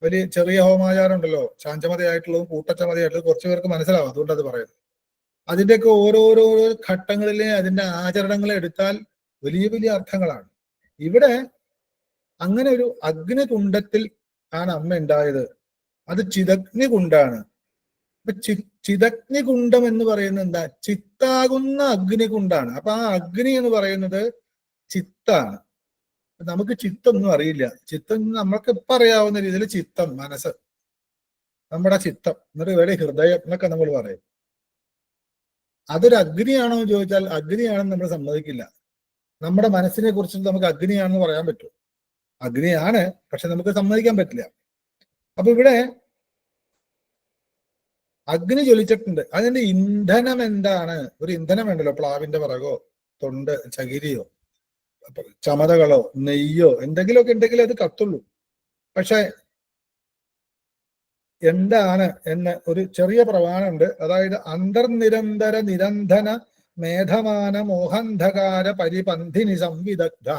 വലിയ ചെറിയ ഹോമാചാരം ഉണ്ടല്ലോ, ചാഞ്ചമതയായിട്ടുള്ളതും കൂട്ടച്ചമതയായിട്ടുള്ളതും കുറച്ചു പേർക്ക് മനസ്സിലാവും, അതുകൊണ്ട് അത് പറയുന്നത്. അതിന്റെയൊക്കെ ഓരോരോ ഘട്ടങ്ങളിലെ അതിന്റെ ആചരണങ്ങളെ എടുത്താൽ വലിയ വലിയ അർത്ഥങ്ങളാണ്. ഇവിടെ അങ്ങനെ ഒരു അഗ്നികുണ്ഡത്തിൽ ആണ് അമ്മ ഉണ്ടായത്. അത് ചിദഗ്നികുണ്ഡാണ്. അപ്പൊ ചിദഗ്നികുണ്ഡം എന്ന് പറയുന്നത് എന്താ? ചിത്താകുന്ന അഗ്നികുണ്ഡാണ്. അപ്പൊ ആ അഗ്നി എന്ന് പറയുന്നത് ചിത്താണ്. നമുക്ക് ചിത്തൊന്നും അറിയില്ല. ചിത്തം നമ്മൾക്ക് ഇപ്പൊ അറിയാവുന്ന രീതിയിൽ ചിത്തം, മനസ്സ്, നമ്മുടെ ചിത്തം, എന്നിട്ട് ഇവിടെ ഹൃദയം എന്നൊക്കെ നമ്മൾ പറയും. അതൊരു അഗ്നിയാണോ എന്ന് ചോദിച്ചാൽ അഗ്നിയാണെന്ന് നമ്മൾ സമ്മതിക്കില്ല. നമ്മുടെ മനസ്സിനെ കുറിച്ച് നമുക്ക് അഗ്നിയാണെന്ന് പറയാൻ പറ്റും. അഗ്നിയാണ്, പക്ഷെ നമുക്ക് സമ്മതിക്കാൻ പറ്റില്ല. അപ്പൊ ഇവിടെ അഗ്നി ജ്വലിച്ചിട്ടുണ്ട്. അതിന്റെ ഇന്ധനം എന്താണ്? ഒരു ഇന്ധനം വേണ്ടല്ലോ, പ്ലാവിന്റെ വിറകോ തൊണ്ട് ചകിരിയോ ചമതകളോ നെയ്യോ എന്തെങ്കിലുമൊക്കെ ഉണ്ടെങ്കിൽ അത് കത്തുള്ളൂ. പക്ഷെ എന്താണ് എന്ന് ഒരു ചെറിയ പ്രമാണമുണ്ട്. അതായത് അന്തർനിരന്തര നിരന്ധന മേധമാന മോഹന്ധകാര പരിപന്ധിനി സംവിദഗ്ധ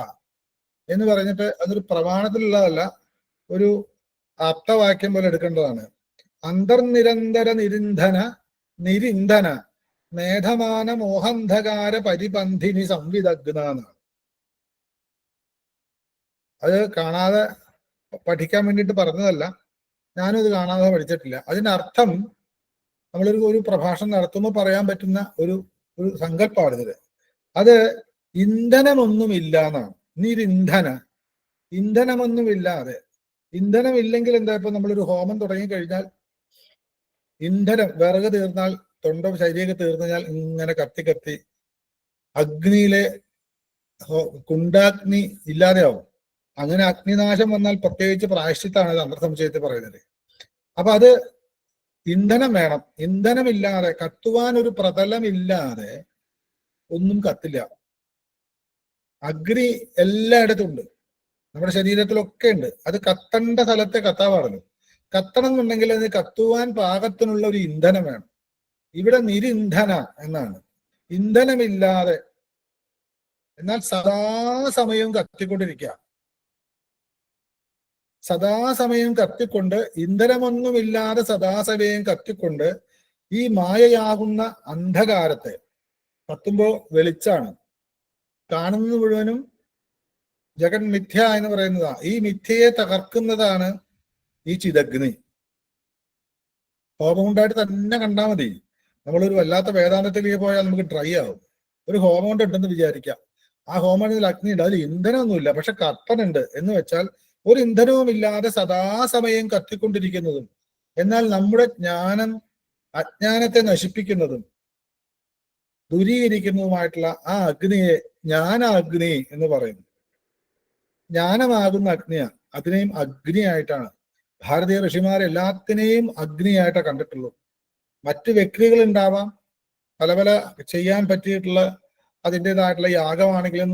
എന്ന് പറഞ്ഞിട്ട് അതൊരു പ്രമാണത്തിലുള്ളതല്ല, ഒരു ആപ്തവാക്യം പോലെ എടുക്കേണ്ടതാണ്. അന്തർനിരന്തര നിരിന്ധന മേധമാന മോഹന്ധകാര പരിപന്ധിനി സംവിദഗ്ധ എന്നാണ്. അത് കാണാതെ പഠിക്കാൻ വേണ്ടിയിട്ട് പറഞ്ഞതല്ല, ഞാനും ഇത് കാണാതെ പഠിച്ചിട്ടില്ല. അതിന്റെ അർത്ഥം നമ്മളൊരു പ്രഭാഷണം നടത്തുമ്പോൾ പറയാൻ പറ്റുന്ന ഒരു സങ്കല്പമാണ് ഇതില്. അത് ഇന്ധനമൊന്നുമില്ല എന്നാണ്. ഇന്ധനമൊന്നുമില്ലാതെ, ഇന്ധനമില്ലെങ്കിൽ എന്താ? ഇപ്പൊ നമ്മളൊരു ഹോമം തുടങ്ങിക്കഴിഞ്ഞാൽ ഇന്ധനം, വിറക് തീർന്നാൽ, തൊണ്ട ശരീരമൊക്കെ തീർന്നാൽ ഇങ്ങനെ കത്തി കത്തി അഗ്നിയിലെ കുണ്ടാഗ്നി ഇല്ലാതെയാവും. അങ്ങനെ അഗ്നിനാശം വന്നാൽ പ്രത്യേകിച്ച് പ്രായശ്ചിത്താണ് അത് അന്തർസംശയത്തിൽ പറയുന്നത്. അപ്പൊ അത് ഇന്ധനം വേണം. ഇന്ധനമില്ലാതെ, കത്തുവാൻ ഒരു പ്രതലമില്ലാതെ ഒന്നും കത്തില്ല. അഗ്നി എല്ലായിടത്തും ഉണ്ട്, നമ്മുടെ ശരീരത്തിലൊക്കെ ഉണ്ട്. അത് കത്തേണ്ട സ്ഥലത്തെ കത്താൻ പാടുള്ളൂ. കത്തണം എന്നുണ്ടെങ്കിൽ അത് കത്തുവാൻ പാകത്തിനുള്ള ഒരു ഇന്ധനം വേണം. ഇവിടെ നിരിന്ധന എന്നാണ്, ഇന്ധനമില്ലാതെ എന്നാൽ സദാസമയവും കത്തിക്കൊണ്ടിരിക്കുക. സദാസമയം കത്തിക്കൊണ്ട്, ഇന്ധനമൊന്നുമില്ലാതെ സദാസമയം കത്തിക്കൊണ്ട് ഈ മായയാകുന്ന അന്ധകാരത്തെ, കത്തുമ്പോ വെളിച്ചാണ്, കാണുന്നത് മുഴുവനും ജഗൻ മിഥ്യ എന്ന് പറയുന്നതാ. ഈ മിഥ്യയെ തകർക്കുന്നതാണ് ഈ ചിദഗ്നി. ഹോമം കൊണ്ടായിട്ട് തന്നെ കണ്ടാൽ മതി. നമ്മളൊരു വല്ലാത്ത വേദാന്തത്തിലേക്ക് പോയാൽ നമുക്ക് ഡ്രൈ ആവും. ഒരു ഹോമം കൊണ്ട് ഉണ്ടെന്ന് വിചാരിക്കാം. ആ ഹോമത്തിൽ അഗ്നി ഉണ്ട്, അതിൽ ഇന്ധനമൊന്നുമില്ല, പക്ഷെ കത്തനുണ്ട് എന്ന് വെച്ചാൽ ഒരു ഇന്ധനവും ഇല്ലാതെ സദാസമയം കത്തിക്കൊണ്ടിരിക്കുന്നതും എന്നാൽ നമ്മുടെ ജ്ഞാനം അജ്ഞാനത്തെ നശിപ്പിക്കുന്നതും ദൂരീകരിക്കുന്നതുമായിട്ടുള്ള ആ അഗ്നിയെ ജ്ഞാനാഗ്നി എന്ന് പറയുന്നു. ജ്ഞാനമാകുന്ന അഗ്നിയാണ്. അതിനെയും അഗ്നിയായിട്ടാണ് ഭാരതീയ ഋഷിമാർ എല്ലാത്തിനെയും അഗ്നിയായിട്ടാണ് കണ്ടിട്ടുള്ളൂ. മറ്റ് വ്യക്തികൾ ഉണ്ടാവാം, പല പല ചെയ്യാൻ പറ്റിയിട്ടുള്ള അതിൻ്റെതായിട്ടുള്ള യാഗമാണെങ്കിലും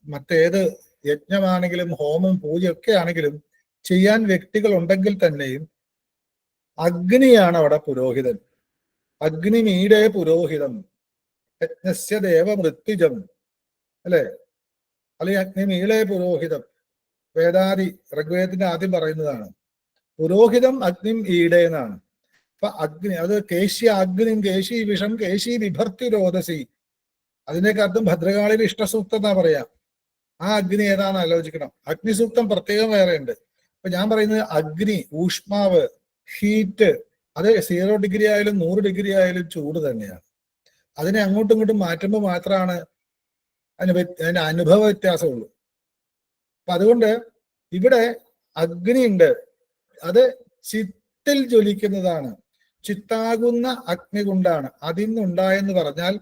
മറ്റേത് യജ്ഞമാണെങ്കിലും ഹോമം പൂജയൊക്കെ ആണെങ്കിലും ചെയ്യാൻ വ്യക്തികൾ ഉണ്ടെങ്കിൽ തന്നെയും അഗ്നിയാണ് അവിടെ പുരോഹിതൻ. അഗ്നിമീഡേ പുരോഹിതം യജ്ഞസ്യ ദേവ മൃത്യുജം, അല്ലെ? അല്ലെങ്കിൽ അഗ്നിമീളേ പുരോഹിതം, വേദാദി ഋഗ്വേദത്തിന്റെ ആദ്യം പറയുന്നതാണ്. പുരോഹിതം അഗ്നിം ഈടേ എന്നാണ്. അപ്പൊ അഗ്നി അത് കേശി അഗ്നിം കേശി വിഷം കേശി വിഭർത്തി രോദസി, അതിന്റെയൊക്കെ അർത്ഥം ഭദ്രകാളിയിൽ ഇഷ്ടസൂക്തം എന്നാ പറയാം. ആ അഗ്നി ഏതാണെന്ന് ആലോചിക്കണം. അഗ്നിസൂക്തം പ്രത്യേകം വേറെ ഉണ്ട്. അപ്പൊ ഞാൻ പറയുന്നത് അഗ്നി, ഊഷ്മാവ്, ഹീറ്റ്, അത് 0 ഡിഗ്രി ആയാലും 100 ഡിഗ്രി ആയാലും ചൂട് തന്നെയാണ്. അതിനെ അങ്ങോട്ടും ഇങ്ങോട്ടും മാറ്റുമ്പോൾ മാത്രമാണ് അതിന്റെ അനുഭവ വ്യത്യാസമുള്ളൂ. അപ്പൊ അതുകൊണ്ട് ഇവിടെ അഗ്നി ഉണ്ട്, അത് ചിത്തിൽ ജ്വലിക്കുന്നതാണ്. ചിത്താകുന്ന അഗ്നി കൊണ്ടാണ് അതിന്നുണ്ടായെന്ന് പറഞ്ഞാൽ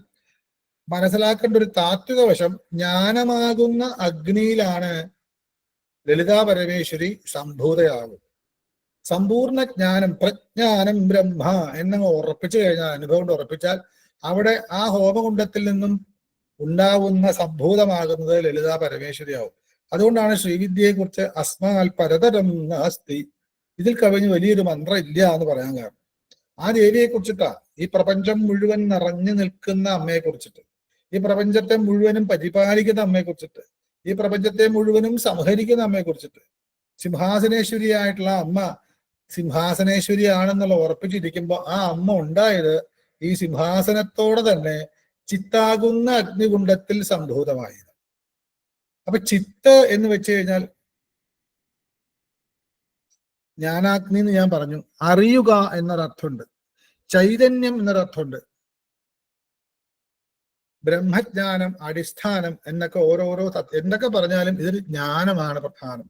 മനസ്സിലാക്കേണ്ട ഒരു താത്വിക വശം, ജ്ഞാനമാകുന്ന അഗ്നിയിലാണ് ലളിതാ പരമേശ്വരി സംഭൂതയാകും. സമ്പൂർണ്ണ ജ്ഞാനം, പ്രജ്ഞാനം ബ്രഹ്മ എന്നങ്ങ് ഉറപ്പിച്ചു കഴിഞ്ഞാൽ, അനുഭവം കൊണ്ട് ഉറപ്പിച്ചാൽ, അവിടെ ആ ഹോമകുണ്ടത്തിൽ നിന്നും ഉണ്ടാവുന്ന സംഭൂതമാകുന്നത് ലളിതാ പരമേശ്വരിയാവും. അതുകൊണ്ടാണ് ശ്രീവിദ്യയെ കുറിച്ച് അസ്മാൽ പരതരം നാസ്തി, ഇതിൽ കവിഞ്ഞ് വലിയൊരു മന്ത്രം ഇല്ല എന്ന് പറയാൻ കാരണം. ആ ദേവിയെ കുറിച്ചിട്ടാ. ഈ പ്രപഞ്ചം മുഴുവൻ നിറഞ്ഞു നിൽക്കുന്ന അമ്മയെ കുറിച്ചിട്ട്, ഈ പ്രപഞ്ചത്തെ മുഴുവനും പരിപാലിക്കുന്ന അമ്മയെ കുറിച്ചിട്ട്, ഈ പ്രപഞ്ചത്തെ മുഴുവനും സംഹരിക്കുന്ന അമ്മയെ കുറിച്ചിട്ട്. സിംഹാസനേശ്വരിയായിട്ടുള്ള അമ്മ സിംഹാസനേശ്വരി ആണെന്നുള്ള ഉറപ്പിച്ചിരിക്കുമ്പോൾ ആ അമ്മ ഉണ്ടായത് ഈ സിംഹാസനത്തോടെ തന്നെ ചിത്താകുന്ന അഗ്നികുണ്ഡത്തിൽ സംഭൂതമായത്. അപ്പൊ ചിത്ത് എന്ന് വെച്ച് കഴിഞ്ഞാൽ ജ്ഞാനാഗ്നി എന്ന് ഞാൻ പറഞ്ഞു, അറിയുക എന്നൊരർത്ഥമുണ്ട്, ചൈതന്യം എന്നൊരർത്ഥമുണ്ട്, ബ്രഹ്മജ്ഞാനം, അടിസ്ഥാനം എന്നൊക്കെ ഓരോരോ എന്തൊക്കെ പറഞ്ഞാലും ഇതിൽ ജ്ഞാനമാണ് പ്രധാനം.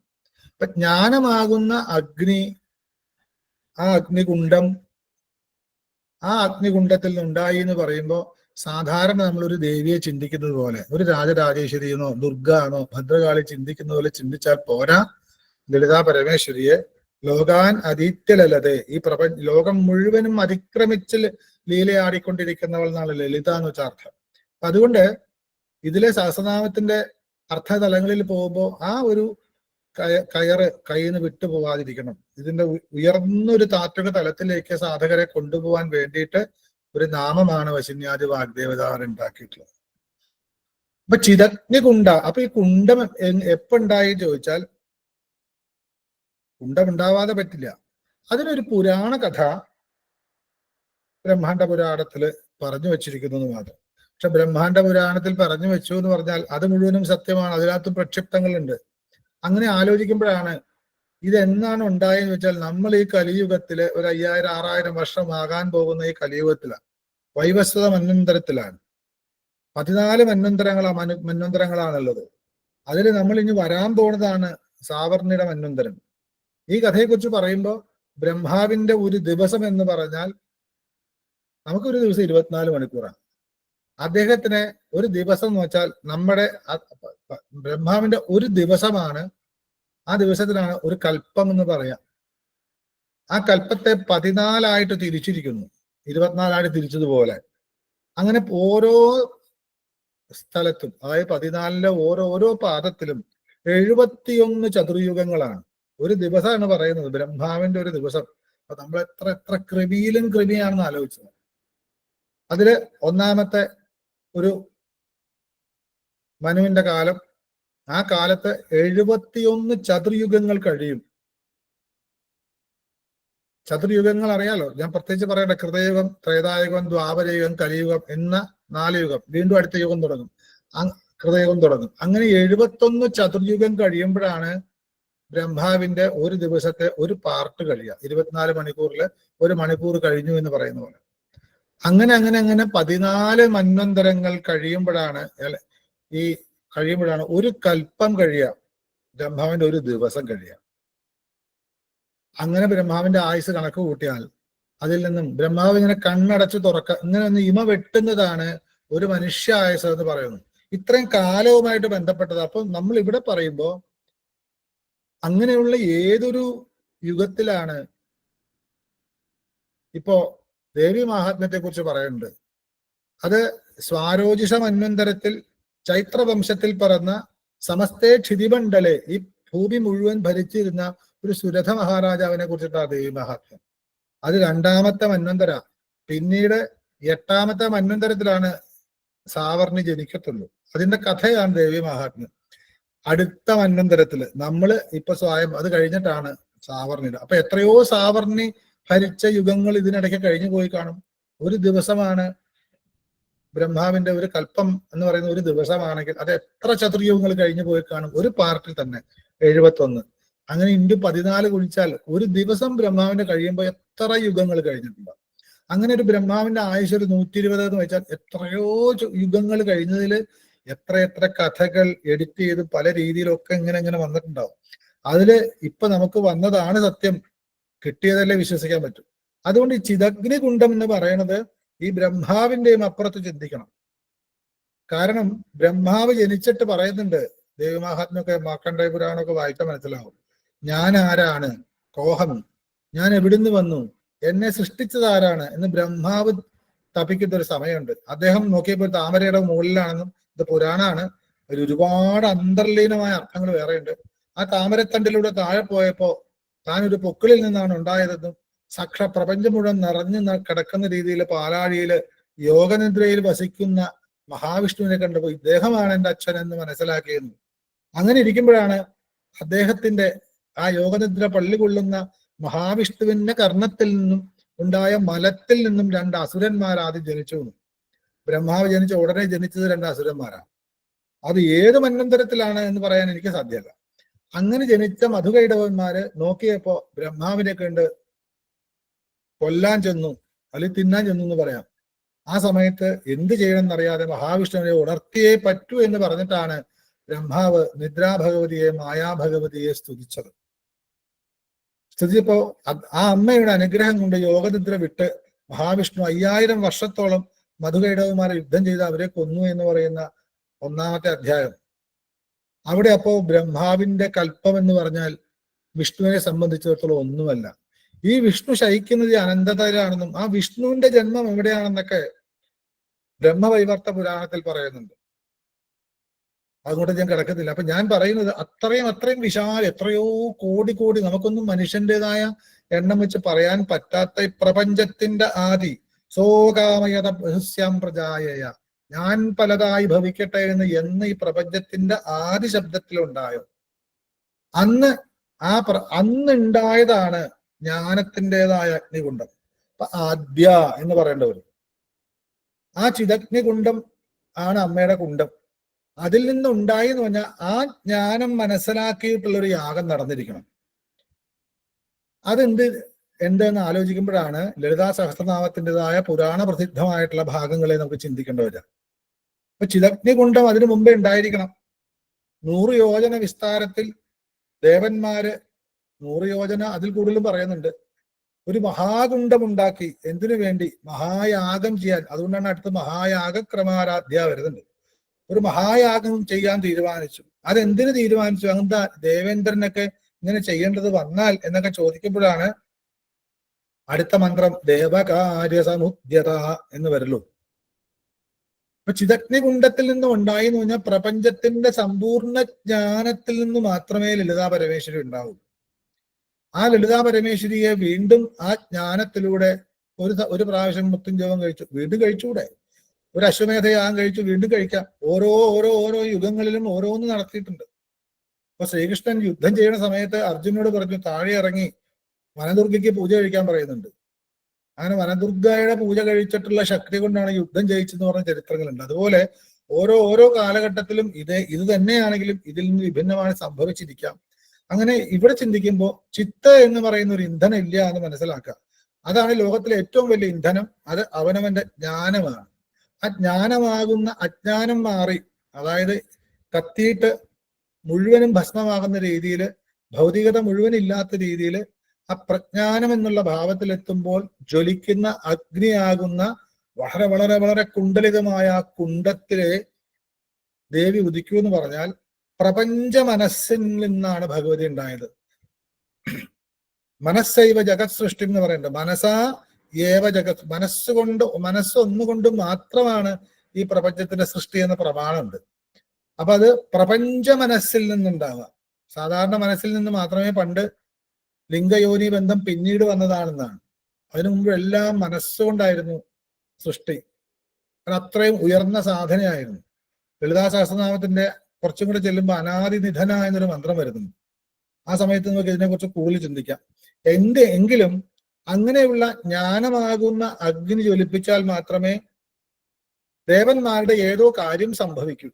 അപ്പൊ ജ്ഞാനമാകുന്ന അഗ്നി, ആ അഗ്നികുണ്ഡം, ആ അഗ്നികുണ്ഡത്തിൽ നിന്നുണ്ടായി എന്ന് പറയുമ്പോൾ സാധാരണ നമ്മളൊരു ദേവിയെ ചിന്തിക്കുന്നത് പോലെ, ഒരു രാജരാജേശ്വരിയെന്നോ ദുർഗാണോ ഭദ്രകാളി ചിന്തിക്കുന്ന പോലെ ചിന്തിച്ചാൽ പോരാ. ലളിതാ പരമേശ്വരിയെ ലോകാൻ അതീത്യലലതേ, ഈ ലോകം മുഴുവനും അതിക്രമിച്ച് ലീലയാടിക്കൊണ്ടിരിക്കുന്നവൾ എന്നാണ് ലളിത എന്ന് വെച്ചാർത്ഥം. അപ്പൊ അതുകൊണ്ട് ഇതിലെ സഹസ്രനാമത്തിന്റെ അർത്ഥതലങ്ങളിൽ പോകുമ്പോൾ ആ ഒരു കയറ് കയ്യിൽ നിന്ന് വിട്ടു പോവാതിരിക്കണം. ഇതിന്റെ ഉയർന്നൊരു താത്വിക തലത്തിലേക്ക് സാധകരെ കൊണ്ടുപോകാൻ വേണ്ടിയിട്ട് ഒരു നാമമാണ് വശന്യാദി വാഗ്ദേവതാർ ഉണ്ടാക്കിയിട്ടുള്ളത്. അപ്പൊ ചിതഗ്നികുണ്ട, അപ്പൊ ഈ കുണ്ടം എപ്പുണ്ടായി ചോദിച്ചാൽ കുണ്ടം ഉണ്ടാവാതെ പറ്റില്ല. അതിനൊരു പുരാണ കഥ ബ്രഹ്മാണ്ഡ പുരാണത്തില് പറഞ്ഞു വെച്ചിരിക്കുന്നത് മാത്രം. പക്ഷെ ബ്രഹ്മാണ്ഡ പുരാണത്തിൽ പറഞ്ഞു വെച്ചു എന്ന് പറഞ്ഞാൽ അത് മുഴുവനും സത്യമാണ്, അതിനകത്ത് പ്രക്ഷിപ്തങ്ങളുണ്ട്. അങ്ങനെ ആലോചിക്കുമ്പോഴാണ് ഇതെന്നാണ് ഉണ്ടായെന്ന് വെച്ചാൽ, നമ്മൾ ഈ കലിയുഗത്തില് ഒരു 5000-6000 വർഷമാകാൻ പോകുന്ന ഈ കലിയുഗത്തിലാണ്, വൈവസ്വത മന്വന്തരത്തിലാണ്. 14 മന്വന്തരങ്ങളാണുള്ളത്. അതിൽ നമ്മൾ ഇനി വരാൻ പോകുന്നതാണ് സാവർണിയുടെ മന്വന്തരം. ഈ കഥയെക്കുറിച്ച് പറയുമ്പോൾ ബ്രഹ്മാവിന്റെ ഒരു ദിവസം എന്ന് പറഞ്ഞാൽ നമുക്കൊരു ദിവസം 24 മണിക്കൂറാണ്. അദ്ദേഹത്തിന് ഒരു ദിവസം എന്ന് വെച്ചാൽ നമ്മുടെ ബ്രഹ്മാവിന്റെ ഒരു ദിവസമാണ്. ആ ദിവസത്തിനാണ് ഒരു കൽപ്പം എന്ന് പറയാം. ആ കൽപ്പത്തെ 14 തിരിച്ചിരിക്കുന്നു, 24 തിരിച്ചതുപോലെ. അങ്ങനെ ഓരോ സ്ഥലത്തും, അതായത് 14 ഓരോ പാദത്തിലും 71 ചതുർയുഗങ്ങളാണ്. ഒരു ദിവസമാണ് പറയുന്നത്, ബ്രഹ്മാവിന്റെ ഒരു ദിവസം. അപ്പൊ നമ്മൾ എത്ര കൃമിയിലും കൃമിയാണെന്ന് ആലോചിച്ചത്. അതില് ഒന്നാമത്തെ ഒരു മനുവിന്റെ കാലം, ആ കാലത്ത് 71 ചതുർയുഗങ്ങൾ കഴിയും. ചതുർയുഗങ്ങൾ അറിയാലോ, ഞാൻ പ്രത്യേകിച്ച് പറയട്ടെ. കൃതയുഗം, ത്രേതായുഗം, ദ്വാപരയുഗം, കലിയുഗം എന്ന 4 യുഗം. വീണ്ടും അടുത്ത യുഗം തുടങ്ങും, കൃതയുഗം തുടങ്ങും. അങ്ങനെ 71 ചതുർയുഗം കഴിയുമ്പോഴാണ് ബ്രഹ്മാവിന്റെ ഒരു ദിവസത്തെ ഒരു പാർട്ട് കഴിയുക. 24 മണിക്കൂറിൽ 1 മണിക്കൂർ കഴിഞ്ഞു എന്ന് പറയുന്ന പോലെ. അങ്ങനെ 14 മന്വന്തരങ്ങൾ കഴിയുമ്പോഴാണ് ഒരു കൽപ്പം കഴിയുക, ബ്രഹ്മാവിന്റെ ഒരു ദിവസം കഴിയുക. അങ്ങനെ ബ്രഹ്മാവിന്റെ ആയുസ് കണക്ക് കൂട്ടിയാൽ അതിൽ നിന്നും ബ്രഹ്മാവ് ഇങ്ങനെ കണ്ണടച്ച് ഇങ്ങനെ ഒന്ന് ഇമ വെട്ടുന്നതാണ് ഒരു മനുഷ്യ ആയുസ് എന്ന് പറയുന്നു. ഇത്രയും കാലവുമായിട്ട് ബന്ധപ്പെട്ടത്. അപ്പൊ നമ്മൾ ഇവിടെ പറയുമ്പോൾ അങ്ങനെയുള്ള ഏതൊരു യുഗത്തിലാണ് ഇപ്പോ ദേവി മഹാത്മ്യത്തെ കുറിച്ച് പറയുന്നുണ്ട്. അത് സ്വാരോജിഷ മന്വന്തരത്തിൽ ചൈത്രവംശത്തിൽ പറന്ന സമസ്തേ ക്ഷിതിമണ്ഡലെ, ഈ ഭൂമി മുഴുവൻ ഭരിച്ചിരുന്ന ഒരു സുരഥ മഹാരാജാവിനെ കുറിച്ചിട്ടാണ് ദേവി മഹാത്മ്യം. അത് 2ാമത്തെ മന്വന്തര. പിന്നീട് 8ാമത്തെ മന്വന്തരത്തിലാണ് സാവർണി ജനിക്കത്തുള്ളൂ. അതിന്റെ കഥയാണ് ദേവി മഹാത്മ്യം. അടുത്ത മന്വന്തരത്തില് നമ്മള് ഇപ്പൊ സ്വയം അത് കഴിഞ്ഞിട്ടാണ് സാവർണിയുടെ. അപ്പൊ എത്രയോ സാവർണി ഭരിച്ച യുഗങ്ങൾ ഇതിനിടയ്ക്ക് കഴിഞ്ഞു പോയി കാണും. ഒരു ദിവസമാണ് ബ്രഹ്മാവിന്റെ ഒരു കൽപ്പം എന്ന് പറയുന്ന ഒരു ദിവസമാണെങ്കിൽ അത് എത്ര ചതുർയുഗങ്ങൾ കഴിഞ്ഞു പോയി കാണും. ഒരു പാർട്ടിൽ തന്നെ 71. അങ്ങനെ ഇൻറ്റു 14 കുഴിച്ചാൽ ഒരു ദിവസം ബ്രഹ്മാവിന്റെ കഴിയുമ്പോൾ എത്ര യുഗങ്ങൾ കഴിഞ്ഞിട്ടുണ്ട്. അങ്ങനെ ഒരു ബ്രഹ്മാവിന്റെ ആയുസ് ഒരു 120 എന്ന് വെച്ചാൽ എത്രയോ യുഗങ്ങൾ കഴിഞ്ഞതിൽ എത്ര കഥകൾ എഡിറ്റ് ചെയ്ത് പല രീതിയിലൊക്കെ ഇങ്ങനെ വന്നിട്ടുണ്ടാവും. അതില് ഇപ്പൊ നമുക്ക് വന്നതാണ് സത്യം, കിട്ടിയതല്ലേ വിശ്വസിക്കാൻ പറ്റും. അതുകൊണ്ട് ഈ ചിദഗ്നികുണ്ഡം എന്ന് പറയുന്നത് ഈ ബ്രഹ്മാവിന്റെയും അപ്പുറത്ത് ചിന്തിക്കണം. കാരണം ബ്രഹ്മാവ് ജനിച്ചിട്ട് പറയുന്നുണ്ട്, ദേവമാഹാത്മ്യമൊക്കെ മാർക്കണ്ഡേയ പുരാണമൊക്കെ വായിക്കാൻ മനസ്സിലാവും. ഞാൻ ആരാണ്, കോഹം, ഞാൻ എവിടുന്ന് വന്നു, എന്നെ സൃഷ്ടിച്ചത് ആരാണ് എന്ന് ബ്രഹ്മാവ് തപിക്കുന്ന ഒരു സമയമുണ്ട്. അദ്ദേഹം നോക്കിയപ്പോൾ താമരയുടെ മുകളിലാണെന്നും ഇത് പുരാണാണ്, അതിൽ ഒരുപാട് അന്തർലീനമായ അർത്ഥങ്ങൾ വേറെയുണ്ട്. ആ താമരത്തണ്ടിലൂടെ താഴെ പോയപ്പോ താൻ ഒരു പൊക്കിളിൽ നിന്നാണ് ഉണ്ടായതെന്നും സാക്ഷ പ്രപഞ്ചം മുഴുവൻ നിറഞ്ഞു കിടക്കുന്ന രീതിയിൽ പാലാഴിയില് യോഗനിദ്രയിൽ വസിക്കുന്ന മഹാവിഷ്ണുവിനെ കണ്ടപ്പോൾ ഇദ്ദേഹമാണ് എൻ്റെ അച്ഛൻ എന്ന് മനസ്സിലാക്കിയെന്നും. അങ്ങനെ ഇരിക്കുമ്പോഴാണ് അദ്ദേഹത്തിന്റെ ആ യോഗനിദ്ര പള്ളി കൊള്ളുന്ന മഹാവിഷ്ണുവിന്റെ കർണത്തിൽ നിന്നും ഉണ്ടായ മലത്തിൽ നിന്നും 2 അസുരന്മാർ ആദ്യം ജനിച്ചു. ബ്രഹ്മാവ് ജനിച്ച ഉടനെ ജനിച്ചത് 2 അസുരന്മാരാണ്. അത് ഏത് മന്വന്തരത്തിലാണ് എന്ന് പറയാൻ എനിക്ക് സാധ്യമല്ല. അങ്ങനെ ജനിച്ച മധുകൈടവന്മാര് നോക്കിയപ്പോ ബ്രഹ്മാവിനെ കണ്ട് കൊല്ലാൻ ചെന്നു, അല്ലെങ്കിൽ തിന്നാൻ ചെന്നു എന്ന് പറയാം. ആ സമയത്ത് എന്ത് ചെയ്യണമെന്നറിയാതെ മഹാവിഷ്ണുവിനെ ഉണർത്തിയേ പറ്റൂ എന്ന് പറഞ്ഞിട്ടാണ് ബ്രഹ്മാവ് നിദ്രാഭഗവതിയെ മായാഭഗവതിയെ സ്തുതിച്ചത്. സ്തുതിച്ചപ്പോ ആ അമ്മയുടെ അനുഗ്രഹം കൊണ്ട് യോഗനിദ്ര വിട്ട് മഹാവിഷ്ണു 5000 വർഷത്തോളം മധുകൈടവന്മാരെ യുദ്ധം ചെയ്ത് അവരെ കൊന്നു എന്ന് പറയുന്ന 1ാമത്തെ അധ്യായം. അവിടെ അപ്പോ ബ്രഹ്മാവിന്റെ കൽപ്പം എന്ന് പറഞ്ഞാൽ വിഷ്ണുവിനെ സംബന്ധിച്ചിടത്തോളം ഒന്നുമല്ല. ഈ വിഷ്ണു ശയിക്കുന്നത് അനന്തതയിലാണെന്നും ആ വിഷ്ണുവിന്റെ ജന്മം എവിടെയാണെന്നൊക്കെ ബ്രഹ്മവൈവർത്ത പുരാണത്തിൽ പറയുന്നുണ്ട്. അതുകൊണ്ട് ഞാൻ കിടക്കുന്നില്ല. അപ്പൊ ഞാൻ പറയുന്നത് അത്രയും വിശാല, എത്രയോ കോടി നമുക്കൊന്നും മനുഷ്യന്റേതായ എണ്ണം വെച്ച് പറയാൻ പറ്റാത്ത ഈ പ്രപഞ്ചത്തിന്റെ ആദി സോകാമയത ബഹുസ്യാം പ്രജായയ, ഞാൻ പലതായി ഭവിക്കട്ടെ എന്ന് ഈ പ്രപഞ്ചത്തിന്റെ ആദി ശബ്ദത്തിലുണ്ടായോ അന്നുണ്ടായതാണ് ജ്ഞാനത്തിൻ്റെതായ അഗ്നികുണ്ഡം. അപ്പൊ ആദ്യ എന്ന് പറയേണ്ടവർ ആ ചിദഗ്നികുണ്ഡം ആണ് അമ്മയുടെ കുണ്ഡം. അതിൽ നിന്നുണ്ടായി എന്ന് പറഞ്ഞാൽ ആ ജ്ഞാനം മനസ്സിലാക്കിയിട്ടുള്ളൊരു യാഗം നടന്നിരിക്കണം. എന്തെന്ന് ആലോചിക്കുമ്പോഴാണ് ലളിതാ സഹസ്രനാമത്തിൻ്റെതായ പുരാണ പ്രസിദ്ധമായിട്ടുള്ള ഭാഗങ്ങളെ നമുക്ക് ചിന്തിക്കേണ്ടി വരിക. അപ്പൊ ചിദഗ്നികുണ്ഡം അതിനു മുമ്പേ ഉണ്ടായിരിക്കണം. 100 യോജന വിസ്താരത്തിൽ ദേവന്മാര് 100 യോജന അതിൽ കൂടുതലും പറയുന്നുണ്ട്. ഒരു മഹാകുണ്ഡമുണ്ടാക്കി എന്തിനു വേണ്ടി? മഹായാഗം ചെയ്യാൻ. അതുകൊണ്ടാണ് അടുത്ത് മഹായാഗക്രമാരാധ്യ വരുന്നുണ്ട്. ഒരു മഹായാഗം ചെയ്യാൻ തീരുമാനിച്ചു. അതെന്തിനു തീരുമാനിച്ചു? അങ്ങനത്തെ ദേവേന്ദ്രനൊക്കെ ഇങ്ങനെ ചെയ്യേണ്ടത് വന്നാൽ എന്നൊക്കെ ചോദിക്കുമ്പോഴാണ് അടുത്ത മന്ത്രം ദേവകാര്യസമുദ്യത എന്ന് വരുള്ളൂ. അപ്പൊ ചിദഗ്നികുണ്ഡത്തിൽ നിന്നും ഉണ്ടായി എന്ന് പറഞ്ഞാൽ പ്രപഞ്ചത്തിന്റെ സമ്പൂർണ്ണ ജ്ഞാനത്തിൽ നിന്ന് മാത്രമേ ലളിതാ പരമേശ്വരി ഉണ്ടാവൂ. ആ ലളിതാ പരമേശ്വരിയെ വീണ്ടും ആ ജ്ഞാനത്തിലൂടെ ഒരു പ്രാവശ്യം മൃത്യുഞ്ജയം കഴിച്ചു, വീണ്ടും കഴിച്ചുകൂടെ? ഒരു അശ്വമേധയാഗം കഴിച്ചു, വീണ്ടും കഴിക്കാം. ഓരോ യുഗങ്ങളിലും ഓരോന്ന് നടത്തിയിട്ടുണ്ട്. അപ്പൊ ശ്രീകൃഷ്ണൻ യുദ്ധം ചെയ്യുന്ന സമയത്ത് അർജുനോട് പറഞ്ഞു താഴെ ഇറങ്ങി വനദുർഗയ്ക്ക് പൂജ കഴിക്കാൻ പറയുന്നുണ്ട്. അങ്ങനെ വനദുർഗയുടെ പൂജ കഴിച്ചിട്ടുള്ള ശക്തി കൊണ്ടാണ് യുദ്ധം ജയിച്ചെന്ന് പറഞ്ഞ ചരിത്രങ്ങളുണ്ട്. അതുപോലെ ഓരോ കാലഘട്ടത്തിലും ഇത് തന്നെയാണെങ്കിലും ഇതിൽ നിന്ന് വിഭിന്നമായി സംഭവിച്ചിരിക്കാം. അങ്ങനെ ഇവിടെ ചിന്തിക്കുമ്പോൾ ചിത്ത എന്ന് പറയുന്ന ഒരു ഇന്ധനം ഇല്ല എന്ന് മനസ്സിലാക്കുക. അതാണ് ലോകത്തിലെ ഏറ്റവും വലിയ ഇന്ധനം. അത് അവനവന്റെ ജ്ഞാനമാണ്. ആ ജ്ഞാനമാകുന്ന അജ്ഞാനം മാറി, അതായത് കത്തിയിട്ട് മുഴുവനും ഭസ്മമാകുന്ന രീതിയിൽ, ഭൗതികത മുഴുവൻ ഇല്ലാത്ത രീതിയിൽ ആ പ്രജ്ഞാനം എന്നുള്ള ഭാവത്തിലെത്തുമ്പോൾ ജ്വലിക്കുന്ന അഗ്നിയാകുന്ന വളരെ വളരെ വളരെ കുണ്ടലിതമായ ആ കുണ്ടത്തിലെ ദേവി ഉദിക്കൂ എന്ന് പറഞ്ഞാൽ പ്രപഞ്ച മനസ്സിൽ നിന്നാണ് ഭഗവതി ഉണ്ടായത്. മനസ്സൈവ ജഗത് സൃഷ്ടി എന്ന് പറയുന്നത്. മനസാ ഏവ ജഗത്, മനസ്സുകൊണ്ട്, മനസ്സൊന്നുകൊണ്ട് മാത്രമാണ് ഈ പ്രപഞ്ചത്തിന്റെ സൃഷ്ടി എന്ന പ്രമാണമുണ്ട്. അപ്പൊ അത് പ്രപഞ്ച മനസ്സിൽ നിന്നുണ്ടാവുക. സാധാരണ മനസ്സിൽ നിന്ന് മാത്രമേ പണ്ട് ലിംഗയോനി ബന്ധം പിന്നീട് വന്നതാണെന്നാണ്. അതിനു മുമ്പ് എല്ലാം മനസ്സുകൊണ്ടായിരുന്നു സൃഷ്ടി. അത് അത്രയും ഉയർന്ന സാധനയായിരുന്നു. ലളിതാ സഹസ്രനാമത്തിന്റെ കുറച്ചും കൂടെ ചെല്ലുമ്പോൾ അനാദിനിധന എന്നൊരു മന്ത്രം വരുന്നു. ആ സമയത്ത് നമുക്ക് ഇതിനെക്കുറിച്ച് കൂടുതൽ ചിന്തിക്കാം. എങ്കിലും അങ്ങനെയുള്ള ജ്ഞാനമാകുന്ന അഗ്നി ജ്വലിപ്പിച്ചാൽ മാത്രമേ ദേവന്മാരുടെ ഏതോ കാര്യം സംഭവിക്കൂ.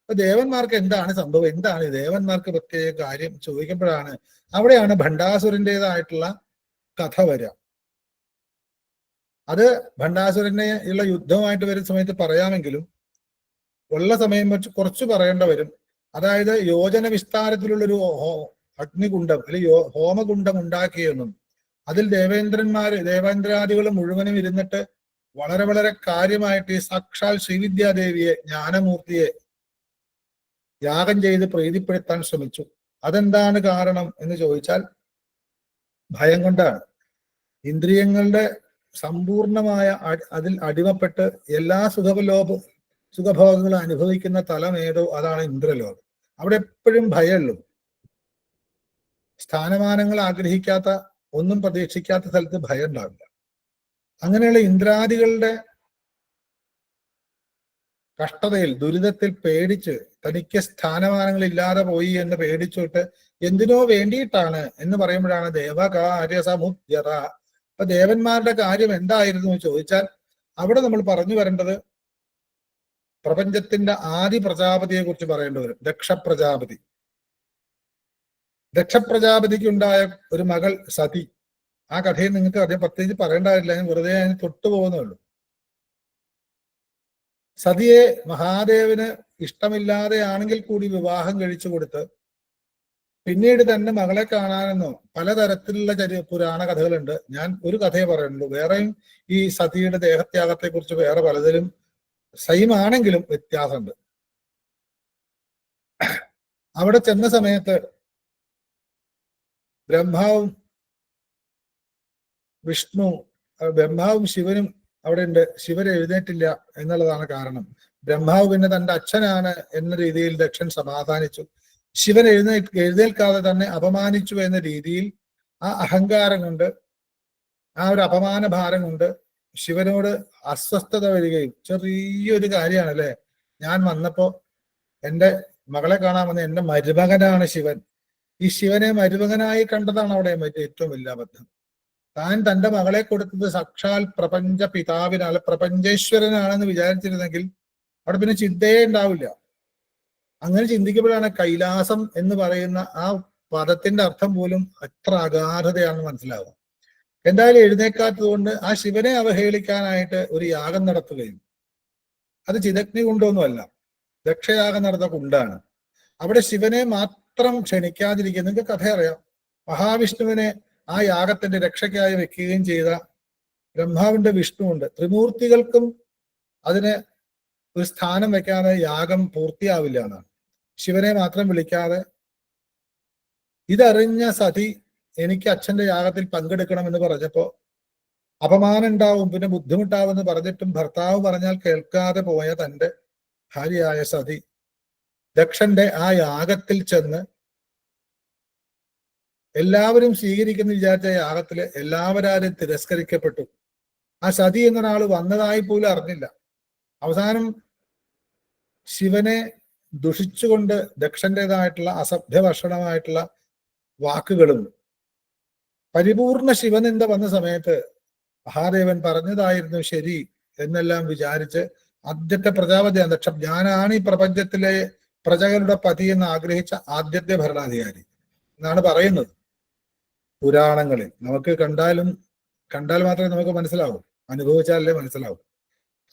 അപ്പൊ ദേവന്മാർക്ക് എന്താണ് സംഭവം, എന്താണ് ദേവന്മാർക്ക് പ്രത്യേക കാര്യം ചോദിക്കുമ്പോഴാണ് അവിടെയാണ് ഭണ്ഡാസുരൻ്റെതായിട്ടുള്ള കഥ വരിക. അത് ഭണ്ഡാസുരനെ ഉള്ള യുദ്ധമായിട്ട് വരുന്ന സമയത്ത് പറയാമെങ്കിലും ഉള്ള സമയം വെച്ച് കുറച്ച് പറയേണ്ട വരും. അതായത് യോജന വിസ്താരത്തിലുള്ളൊരു അഗ്നികുണ്ഡം അല്ലെങ്കിൽ ഹോമകുണ്ഡം ഉണ്ടാക്കിയെന്നും അതിൽ ദേവേന്ദ്രാദികൾ മുഴുവനും ഇരുന്നിട്ട് വളരെ വളരെ കാര്യമായിട്ട് ഈ സാക്ഷാൽ ശ്രീവിദ്യാദേവിയെ, ജ്ഞാനമൂർത്തിയെ യാഗം ചെയ്ത് പ്രീതിപ്പെടുത്താൻ ശ്രമിച്ചു. അതെന്താണ് കാരണം എന്ന് ചോദിച്ചാൽ ഭയം കൊണ്ടാണ്. ഇന്ദ്രിയങ്ങളുടെ സമ്പൂർണമായ അതിൽ അടിമപ്പെട്ട് എല്ലാ സുഖഭോഗങ്ങളും അനുഭവിക്കുന്ന തലം ഏതോ അതാണ് ഇന്ദ്രലോകം. അവിടെ എപ്പോഴും ഭയമുള്ളൂ. സ്ഥാനമാനങ്ങൾ ആഗ്രഹിക്കാത്ത, ഒന്നും പ്രതീക്ഷിക്കാത്ത സ്ഥലത്ത് ഭയം ഉണ്ടാവില്ല. അങ്ങനെയുള്ള ഇന്ദ്രാദികളുടെ കഷ്ടതയിൽ, ദുരിതത്തിൽ പേടിച്ച് തനിക്ക് സ്ഥാനമാനങ്ങൾ ഇല്ലാതെ പോയി എന്ന് പേടിച്ചിട്ട് എന്തിനോ വേണ്ടിയിട്ടാണ് എന്ന് പറയുമ്പോഴാണ് ദേവകാര്യ സമുദ്യത. അപ്പൊ ദേവന്മാരുടെ കാര്യം എന്തായിരുന്നു എന്ന് ചോദിച്ചാൽ അവിടെ നമ്മൾ പറഞ്ഞു വരേണ്ടത് പ്രപഞ്ചത്തിന്റെ ആദി പ്രജാപതിയെ കുറിച്ച് പറയേണ്ടി വരും. ദക്ഷപ്രജാപതി. ദക്ഷപ്രജാപതിക്ക് ഉണ്ടായ ഒരു മകൾ സതി. ആ കഥയിൽ നിങ്ങൾക്ക് അതേ പ്രത്യേകിച്ച് പറയേണ്ടതില്ല, ഞാൻ വെറുതെ അതിന് തൊട്ടുപോകുന്നേ ഉള്ളൂ. സതിയെ മഹാദേവന് ഇഷ്ടമില്ലാതെയാണെങ്കിൽ കൂടി വിവാഹം കഴിച്ചു കൊടുത്ത് പിന്നീട് തന്നെ മകളെ കാണാനെന്നോ പലതരത്തിലുള്ള പുരാണ കഥകളുണ്ട്. ഞാൻ ഒരു കഥയെ പറയുന്നുള്ളൂ. വേറെയും ഈ സതിയുടെ ദേഹത്യാഗത്തെ കുറിച്ച് വേറെ പലതിലും സെയിം ആണെങ്കിലും വ്യത്യാസമുണ്ട്. അവിടെ ചെന്ന സമയത്ത് ബ്രഹ്മാവും ശിവനും അവിടെ ഉണ്ട്. ശിവൻ എഴുന്നേറ്റില്ല എന്നുള്ളതാണ് കാരണം. ബ്രഹ്മാവ് പിന്നെ തന്റെ അച്ഛനാണ് എന്ന രീതിയിൽ ദക്ഷൻ സമാധാനിച്ചു. ശിവൻ എഴുന്നേൽക്കാതെ തന്നെ അപമാനിച്ചു എന്ന രീതിയിൽ ആ അഹങ്കാരം കൊണ്ട്, ആ ഒരു അപമാന ഭാരം കൊണ്ട് ശിവനോട് അസ്വസ്ഥത വരികയും, ചെറിയൊരു കാര്യമാണ് അല്ലെ, ഞാൻ വന്നപ്പോ എൻ്റെ മകളെ കാണാൻ വന്ന എൻ്റെ മരുമകനാണ് ശിവൻ. ഈ ശിവനെ മരുമകനായി കണ്ടതാണ് അവിടെ ഏറ്റവും വലിയ അബദ്ധം. താൻ തന്റെ മകളെ കൊടുത്തത് സാക്ഷാൽ പ്രപഞ്ച പിതാവിനാണ്, പ്രപഞ്ചേശ്വരനാണെന്ന് വിചാരിച്ചിരുന്നെങ്കിൽ അവിടെ പിന്നെ ചിന്തയെ ഉണ്ടാവില്ല. അങ്ങനെ ചിന്തിക്കുമ്പോഴാണ് കൈലാസം എന്ന് പറയുന്ന ആ പദത്തിന്റെ അർത്ഥം പോലും എത്ര അഗാധതയാണെന്ന് മനസ്സിലാവുക. എന്തായാലും എഴുന്നേക്കാത്തത് കൊണ്ട് ആ ശിവനെ അവഹേളിക്കാനായിട്ട് ഒരു യാഗം നടത്തുകയും, അത് ചിതഗ്നി കുണ്ടൊന്നുമല്ല, ദക്ഷയാഗം നടന്ന കുണ്ടാണ്. അവിടെ ശിവനെ മാത്രം ക്ഷണിക്കാതിരിക്കുക. നിങ്ങൾക്ക് കഥ അറിയാം. മഹാവിഷ്ണുവിനെ ആ യാഗത്തിന്റെ രക്ഷയ്ക്കായി വെക്കുകയും ചെയ്ത ബ്രഹ്മാവിന്റെ വിഷ്ണുവുണ്ട്. ത്രിമൂർത്തികൾക്കും അതിന് ഒരു സ്ഥാനം വെക്കാതെ യാഗം പൂർത്തിയാവില്ല എന്നാണ്. ശിവനെ മാത്രം വിളിക്കാതെ, ഇതറിഞ്ഞ സതി എനിക്ക് അച്ഛന്റെ യാഗത്തിൽ പങ്കെടുക്കണം എന്ന് പറഞ്ഞപ്പോ അപമാനം ഉണ്ടാവും, പിന്നെ ബുദ്ധിമുട്ടാവെന്ന് പറഞ്ഞിട്ടും ഭർത്താവ് പറഞ്ഞാൽ കേൾക്കാതെ പോയ തന്റെ ഭാര്യയായ സതി ദക്ഷന്റെ ആ യാഗത്തിൽ ചെന്ന് എല്ലാവരും സ്വീകരിക്കുന്ന വിചാരിച്ച യാഗത്തില് എല്ലാവരും തിരസ്കരിക്കപ്പെട്ടു. ആ സതി എന്നൊരാൾ വന്നതായി പോലും അറിഞ്ഞില്ല. അവസാനം ശിവനെ ദുഷിച്ചുകൊണ്ട് ദക്ഷന്റേതായിട്ടുള്ള അസഭ്യഭക്ഷണമായിട്ടുള്ള വാക്കുകളും പരിപൂർണ ശിവനിന്ദ വന്ന സമയത്ത് മഹാദേവൻ പറഞ്ഞതായിരുന്നു ശരി എന്നെല്ലാം വിചാരിച്ച് ആദ്യത്തെ പ്രജാപതിയാണ് ദക്ഷം. ഞാനാണ് ഈ പ്രപഞ്ചത്തിലെ പ്രജകളുടെ പതി എന്ന് ആഗ്രഹിച്ച ആദ്യത്തെ ഭരണാധികാരി എന്നാണ് പറയുന്നത് പുരാണങ്ങളിൽ. നമുക്ക് കണ്ടാൽ മാത്രമേ നമുക്ക് മനസ്സിലാവൂ, അനുഭവിച്ചാലല്ലേ മനസ്സിലാവൂ.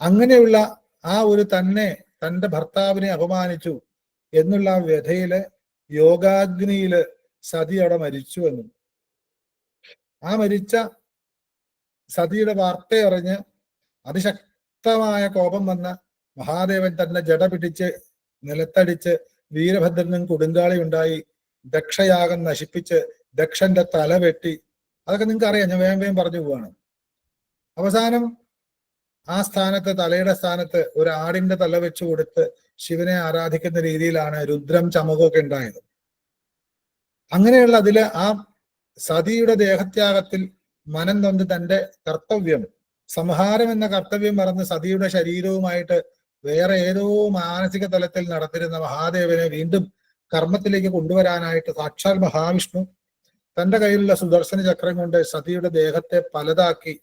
അങ്ങനെയുള്ള ആ ഒരു തന്റെ ഭർത്താവിനെ അപമാനിച്ചു എന്നുള്ള വ്യഥയില് യോഗാഗ്നിയില് സതി അവിടെ മരിച്ചു എന്നും ആ മരിച്ച സതിയുടെ വാർത്ത അറിഞ്ഞ് അതിശക്തമായ കോപം വന്ന മഹാദേവൻ തന്നെ ജട പിടിച്ച് നിലത്തടിച്ച് വീരഭദ്രനും കൊടുങ്കാളി ഉണ്ടായി ദക്ഷയാഗം നശിപ്പിച്ച് ദക്ഷന്റെ തല വെട്ടി. അതൊക്കെ നിങ്ങൾക്ക് അറിയാം, ഞാൻ വേഗം വേഗം പറഞ്ഞു പോവാണ്. അവസാനം ആ സ്ഥാനത്ത്, തലയുടെ സ്ഥാനത്ത് ഒരു ആടിന്റെ തല വെച്ച് കൊടുത്ത് ശിവനെ ആരാധിക്കുന്ന രീതിയിലാണ് രുദ്രം ചമകമൊക്കെ ഉണ്ടായത്. അങ്ങനെയുള്ള അതില് ആ സതിയുടെ ദേഹത്യാഗത്തിൽ മനം നൊന്ത് തന്റെ കർത്തവ്യം, സംഹാരം എന്ന കർത്തവ്യം മറന്ന് സതിയുടെ ശരീരവുമായിട്ട് വേറെ ഏതോ മാനസിക തലത്തിൽ നടന്നിരുന്ന മഹാദേവനെ വീണ്ടും കർമ്മത്തിലേക്ക് കൊണ്ടുവരാനായിട്ട് സാക്ഷാൽ മഹാവിഷ്ണു തന്റെ കയ്യിലുള്ള സുദർശന ചക്രം കൊണ്ട് സതിയുടെ ദേഹത്തെ പലതാക്കി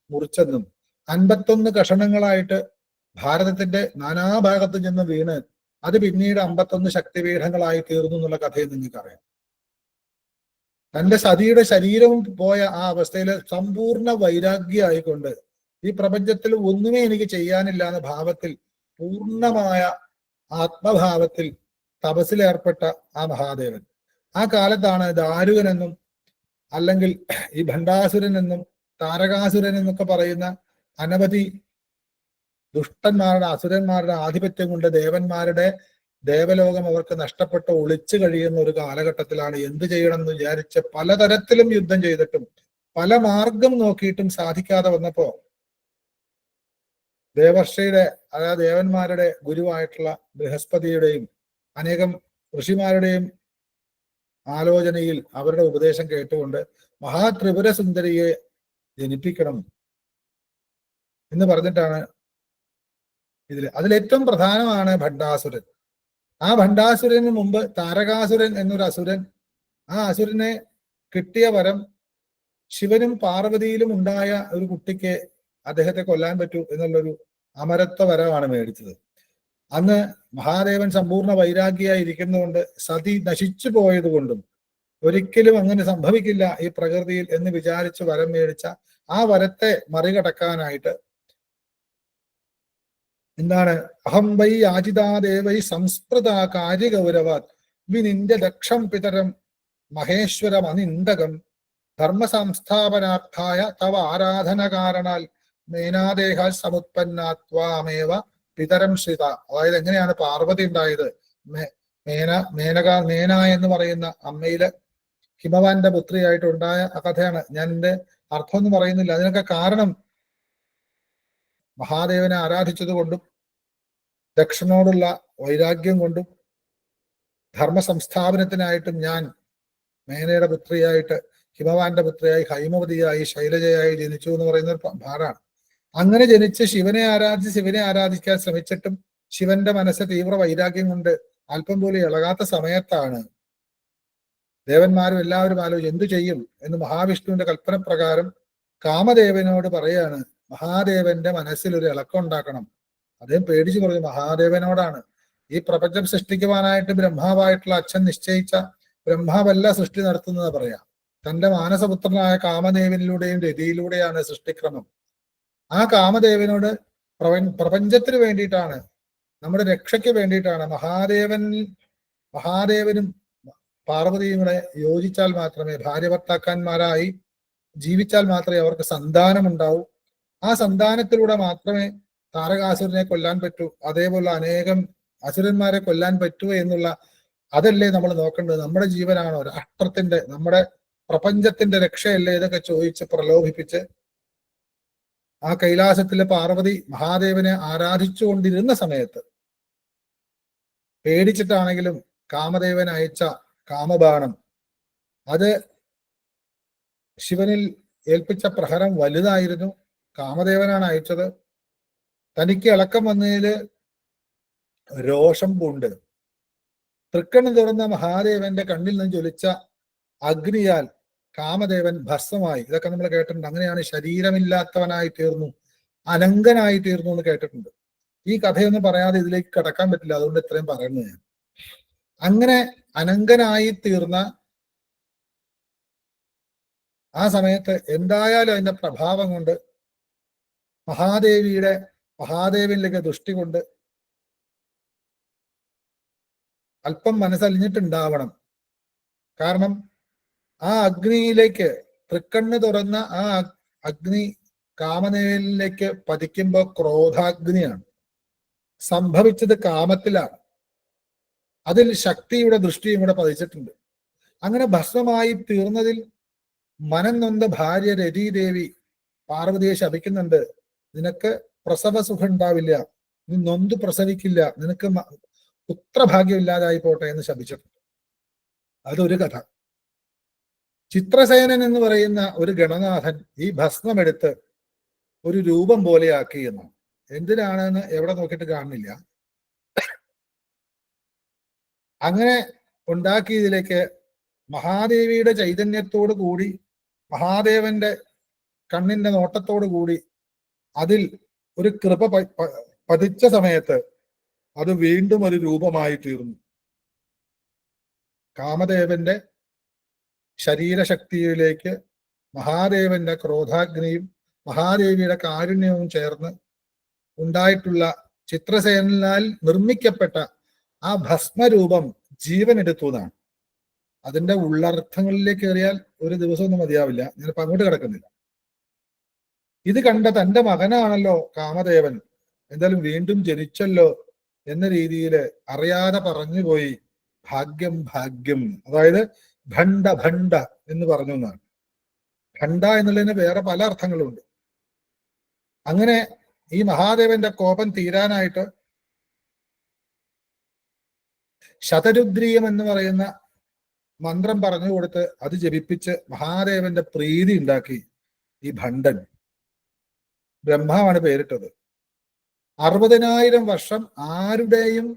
മുറിച്ചെന്നും 51 കഷണങ്ങളായിട്ട് ഭാരതത്തിന്റെ നാനാഭാഗത്തു നിന്ന് വീണ് അത് പിന്നീട് 51 ശക്തിപീഠങ്ങളായി തീർന്നു എന്നുള്ള കഥയും നിങ്ങൾക്കറിയാം. തന്റെ സതിയുടെ ശരീരവും പോയ ആ അവസ്ഥയിൽ സമ്പൂർണ്ണ വൈരാഗ്യമായിക്കൊണ്ട് ഈ പ്രപഞ്ചത്തിൽ ഒന്നുമേ എനിക്ക് ചെയ്യാനില്ല എന്ന ഭാവത്തിൽ, പൂർണ്ണമായ ആത്മഭാവത്തിൽ തപസ്സിലേർപ്പെട്ട ആ മഹാദേവൻ ആ കാലത്താണ് ദാരുകൻ എന്നും അല്ലെങ്കിൽ ഈ ഭണ്ഡാസുരൻ എന്നും താരകാസുരൻ എന്നൊക്കെ പറയുന്ന അനവധി ദുഷ്ടന്മാരുടെ, അസുരന്മാരുടെ ആധിപത്യം കൊണ്ട് ദേവന്മാരുടെ ദേവലോകം അവർക്ക് നഷ്ടപ്പെട്ട് ഒളിച്ചു കഴിയുന്ന ഒരു കാലഘട്ടത്തിലാണ് എന്ത് ചെയ്യണം എന്ന് വിചാരിച്ച് പലതരത്തിലും യുദ്ധം ചെയ്തിട്ടും പല മാർഗം നോക്കിയിട്ടും സാധിക്കാതെ വന്നപ്പോ ദേവർഷിയുടെ, അതായത് ദേവന്മാരുടെ ഗുരുവായിട്ടുള്ള ബൃഹസ്പതിയുടെയും അനേകം ഋഷിമാരുടെയും ആലോചനയിൽ അവരുടെ ഉപദേശം കേട്ടുകൊണ്ട് മഹാത്രിപുര സുന്ദരിയെ ജനിപ്പിക്കണം എന്ന് പറഞ്ഞിട്ടാണ് അതിലേറ്റവും പ്രധാനമാണ് ഭണ്ഡാസുരൻ. ആ ഭണ്ഡാസുരന് മുമ്പ് താരകാസുരൻ എന്നൊരു അസുരൻ, ആ അസുരനെ കിട്ടിയ വരം ശിവനും പാർവതിയിലും ഉണ്ടായ ഒരു കുട്ടിക്ക് അദ്ദേഹത്തെ കൊല്ലാൻ പറ്റൂ എന്നുള്ളൊരു അമരത്വ വരമാണ് മേടിച്ചത്. അന്ന് മഹാദേവൻ സമ്പൂർണ്ണ വൈരാഗ്യമായി ഇരിക്കുന്നതുകൊണ്ട്, സതി നശിച്ചു പോയത് കൊണ്ടും ഒരിക്കലും അങ്ങനെ സംഭവിക്കില്ല ഈ പ്രകൃതിയിൽ എന്ന് വിചാരിച്ച് വരം മേടിച്ച ആ വരത്തെ മറികടക്കാനായിട്ട് എന്താണ്, അഹം വൈ യാചിതാദേവൈ സംസ്കൃത കാര്യഗൗരവാത് വിനിന്റെ ദക്ഷം പിതരം മഹേശ്വരം അനിന്ദകം ധർമ്മ സംസ്ഥാപനാർത്ഥായ തവ ആരാധന കാരണാൽ മേനാദേഹാൽ സമുത്പന്നാത്വാമേവ പിതരം ശ്രിത. അതായത് എങ്ങനെയാണ് പാർവതി ഉണ്ടായത്? മേന എന്ന് പറയുന്ന അമ്മയില് ഹിമവാന്റെ പുത്രിയായിട്ട് ഉണ്ടായ ആ കഥയാണ്. ഞാൻ എന്റെ അർത്ഥമൊന്നും പറയുന്നില്ല. അതിനൊക്കെ കാരണം മഹാദേവനെ ആരാധിച്ചത് കൊണ്ടും ദക്ഷനോടുള്ള വൈരാഗ്യം കൊണ്ടും ധർമ്മ സംസ്ഥാപനത്തിനായിട്ടും ഞാൻ മേനയുടെ പുത്രിയായിട്ട്, ഹിമവാന്റെ പുത്രിയായി, ഹൈമവതിയായി, ശൈലജയായി ജനിച്ചു എന്ന് പറയുന്ന ഒരു ഭാരാണ്. അങ്ങനെ ജനിച്ച് ശിവനെ ആരാധിക്കാൻ ശ്രമിച്ചിട്ടും ശിവന്റെ മനസ്സ് തീവ്ര വൈരാഗ്യം കൊണ്ട് അല്പം പോലും ഇളകാത്ത സമയത്താണ് ദേവന്മാരും എല്ലാവരും ആലോചിച്ച് എന്തു ചെയ്യും എന്ന് മഹാവിഷ്ണുവിന്റെ കൽപ്പന പ്രകാരം കാമദേവനോട് പറയാണ്, മഹാദേവന്റെ മനസ്സിൽ ഒരു ഇളക്കം ഉണ്ടാക്കണം. അദ്ദേഹം പേടിച്ചു പറഞ്ഞു, മഹാദേവനോടാണ്. ഈ പ്രപഞ്ചം സൃഷ്ടിക്കുവാനായിട്ട് ബ്രഹ്മാവായിട്ടുള്ള അച്ഛൻ നിശ്ചയിച്ച ബ്രഹ്മാവല്ല സൃഷ്ടി നടത്തുന്നത് പറയാം. തന്റെ മാനസപുത്രനായ കാമദേവനിലൂടെയും രതിയിലൂടെയാണ് സൃഷ്ടിക്രമം. ആ കാമദേവനോട് പ്രപഞ്ചത്തിന് വേണ്ടിയിട്ടാണ്, നമ്മുടെ രക്ഷയ്ക്ക് വേണ്ടിയിട്ടാണ് മഹാദേവനും പാർവതിയും കൂടെ യോജിച്ചാൽ മാത്രമേ, ഭാര്യ ഭർത്താക്കന്മാരായി ജീവിച്ചാൽ മാത്രമേ അവർക്ക് സന്താനം ഉണ്ടാവൂ. ആ സന്താനത്തിലൂടെ മാത്രമേ താരകാസുരനെ കൊല്ലാൻ പറ്റൂ. അതേപോലെ അനേകം അസുരന്മാരെ കൊല്ലാൻ പറ്റൂ എന്നുള്ള, അതല്ലേ നമ്മൾ നോക്കേണ്ടത്. നമ്മുടെ ജീവനാണോ, രാഷ്ട്രത്തിന്റെ, നമ്മുടെ പ്രപഞ്ചത്തിന്റെ രക്ഷയല്ലേ ഇതൊക്കെ ചോദിച്ച് പ്രലോഭിപ്പിച്ച് ആ കൈലാസത്തിലെ പാർവതി മഹാദേവനെ ആരാധിച്ചുകൊണ്ടിരുന്ന സമയത്ത് പേടിച്ചിട്ടാണെങ്കിലും കാമദേവൻ അയച്ച കാമബാണം, അത് ശിവനിൽ ഏൽപ്പിച്ച പ്രഹരം വലുതായിരുന്നു. കാമദേവനാണ് അയച്ചത്. തനിക്ക് ഇളക്കം വന്നതില് രോഷം പൂണ്ട് തൃക്കണ്ണ് തുറന്ന മഹാദേവന്റെ കണ്ണിൽ നിന്ന് ജ്വലിച്ച അഗ്നിയാൽ കാമദേവൻ ഭസ്മമായി. ഇതൊക്കെ നമ്മൾ കേട്ടിട്ടുണ്ട്. അങ്ങനെയാണ് ശരീരമില്ലാത്തവനായി തീർന്നു, അനങ്കനായി തീർന്നു എന്ന് കേട്ടിട്ടുണ്ട്. ഈ കഥയൊന്നും പറയാതെ ഇതിലേക്ക് കടക്കാൻ പറ്റില്ല, അതുകൊണ്ട് ഇത്രയും പറയുന്നത് ഞാൻ. അങ്ങനെ അനങ്കനായി തീർന്ന ആ സമയത്ത് എന്തായാലും അതിന്റെ പ്രഭാവം കൊണ്ട് മഹാദേവനിലേക്ക് ദൃഷ്ടി കൊണ്ട് അല്പം മനസ്സലിഞ്ഞിട്ടുണ്ടാവണം. കാരണം ആ അഗ്നിയിലേക്ക് തൃക്കണ്ണ് തുറന്ന ആ അഗ്നി കാമനേലിലേക്ക് പതിക്കുമ്പോ ക്രോധാഗ്നിയാണ്. സംഭവിച്ചത് കാമത്തിലാണ്. അതിൽ ശക്തിയുടെ ദൃഷ്ടിയും കൂടെ പതിച്ചിട്ടുണ്ട്. അങ്ങനെ ഭസ്മമായി തീർന്നതിൽ മനം നൊന്ത ഭാര്യ രതീദേവി പാർവതിയെ ശപിക്കുന്നുണ്ട്. നിനക്ക് പ്രസവ സുഖം ഉണ്ടാവില്ല, നീ നൊന്ത് പ്രസവിക്കില്ല, നിനക്ക് പുത്രഭാഗ്യം ഇല്ലാതായി പോട്ടെ എന്ന് ശപിച്ചിട്ടുണ്ട്. അതൊരു കഥ. ചിത്രസേനൻ എന്ന് പറയുന്ന ഒരു ഗണനാഥൻ ഈ ഭസ്മമെടുത്ത് ഒരു രൂപം പോലെയാക്കി എന്നാണ്. എന്തിനാണെന്ന് എവിടെ നോക്കിയിട്ട് കാണുന്നില്ല. അങ്ങനെ ഉണ്ടാക്കിയതിലേക്ക് മഹാദേവിയുടെ ചൈതന്യത്തോടു കൂടി, മഹാദേവന്റെ കണ്ണിന്റെ നോട്ടത്തോടു കൂടി അതിൽ ഒരു കൃപ പതിച്ച സമയത്ത് അത് വീണ്ടും ഒരു രൂപമായി തീർന്നു. കാമദേവന്റെ ശരീരശക്തിയിലേക്ക് മഹാദേവന്റെ ക്രോധാഗ്നിയും മഹാദേവിയുടെ കാരുണ്യവും ചേർന്ന് ഉണ്ടായിട്ടുള്ള ചിത്രസേനാൽ നിർമ്മിക്കപ്പെട്ട ആ ഭസ്മരൂപം ജീവൻ എടുത്തു എന്നാണ്. അതിന്റെ ഉള്ളർത്ഥങ്ങളിലേക്ക് കയറിയാൽ ഒരു ദിവസമൊന്നും മതിയാവില്ല. ഞാനിപ്പോ അങ്ങോട്ട് കിടക്കുന്നില്ല. ഇത് കണ്ട തന്റെ മകനാണല്ലോ കാമദേവൻ, എന്തായാലും വീണ്ടും ജനിച്ചല്ലോ എന്ന രീതിയിൽ അറിയാതെ പറഞ്ഞുപോയി ഭാഗ്യം ഭാഗ്യം. അതായത് ഭണ്ഡ ഭണ്ഡ എന്ന് പറഞ്ഞു എന്നാണ്. ഭണ്ഡ എന്നുള്ളതിന് വേറെ പല അർത്ഥങ്ങളുണ്ട്. അങ്ങനെ ഈ മഹാദേവന്റെ കോപം തീരാനായിട്ട് ശതരുദ്രീയം എന്ന് പറയുന്ന മന്ത്രം പറഞ്ഞു കൊടുത്ത് അത് ജപിപ്പിച്ച് മഹാദേവന്റെ പ്രീതി ഉണ്ടാക്കി ഈ ഭണ്ഡൻ. ബ്രഹ്മാവാണ് പേരിട്ടത്. 60,000 വർഷം ആരുടെയും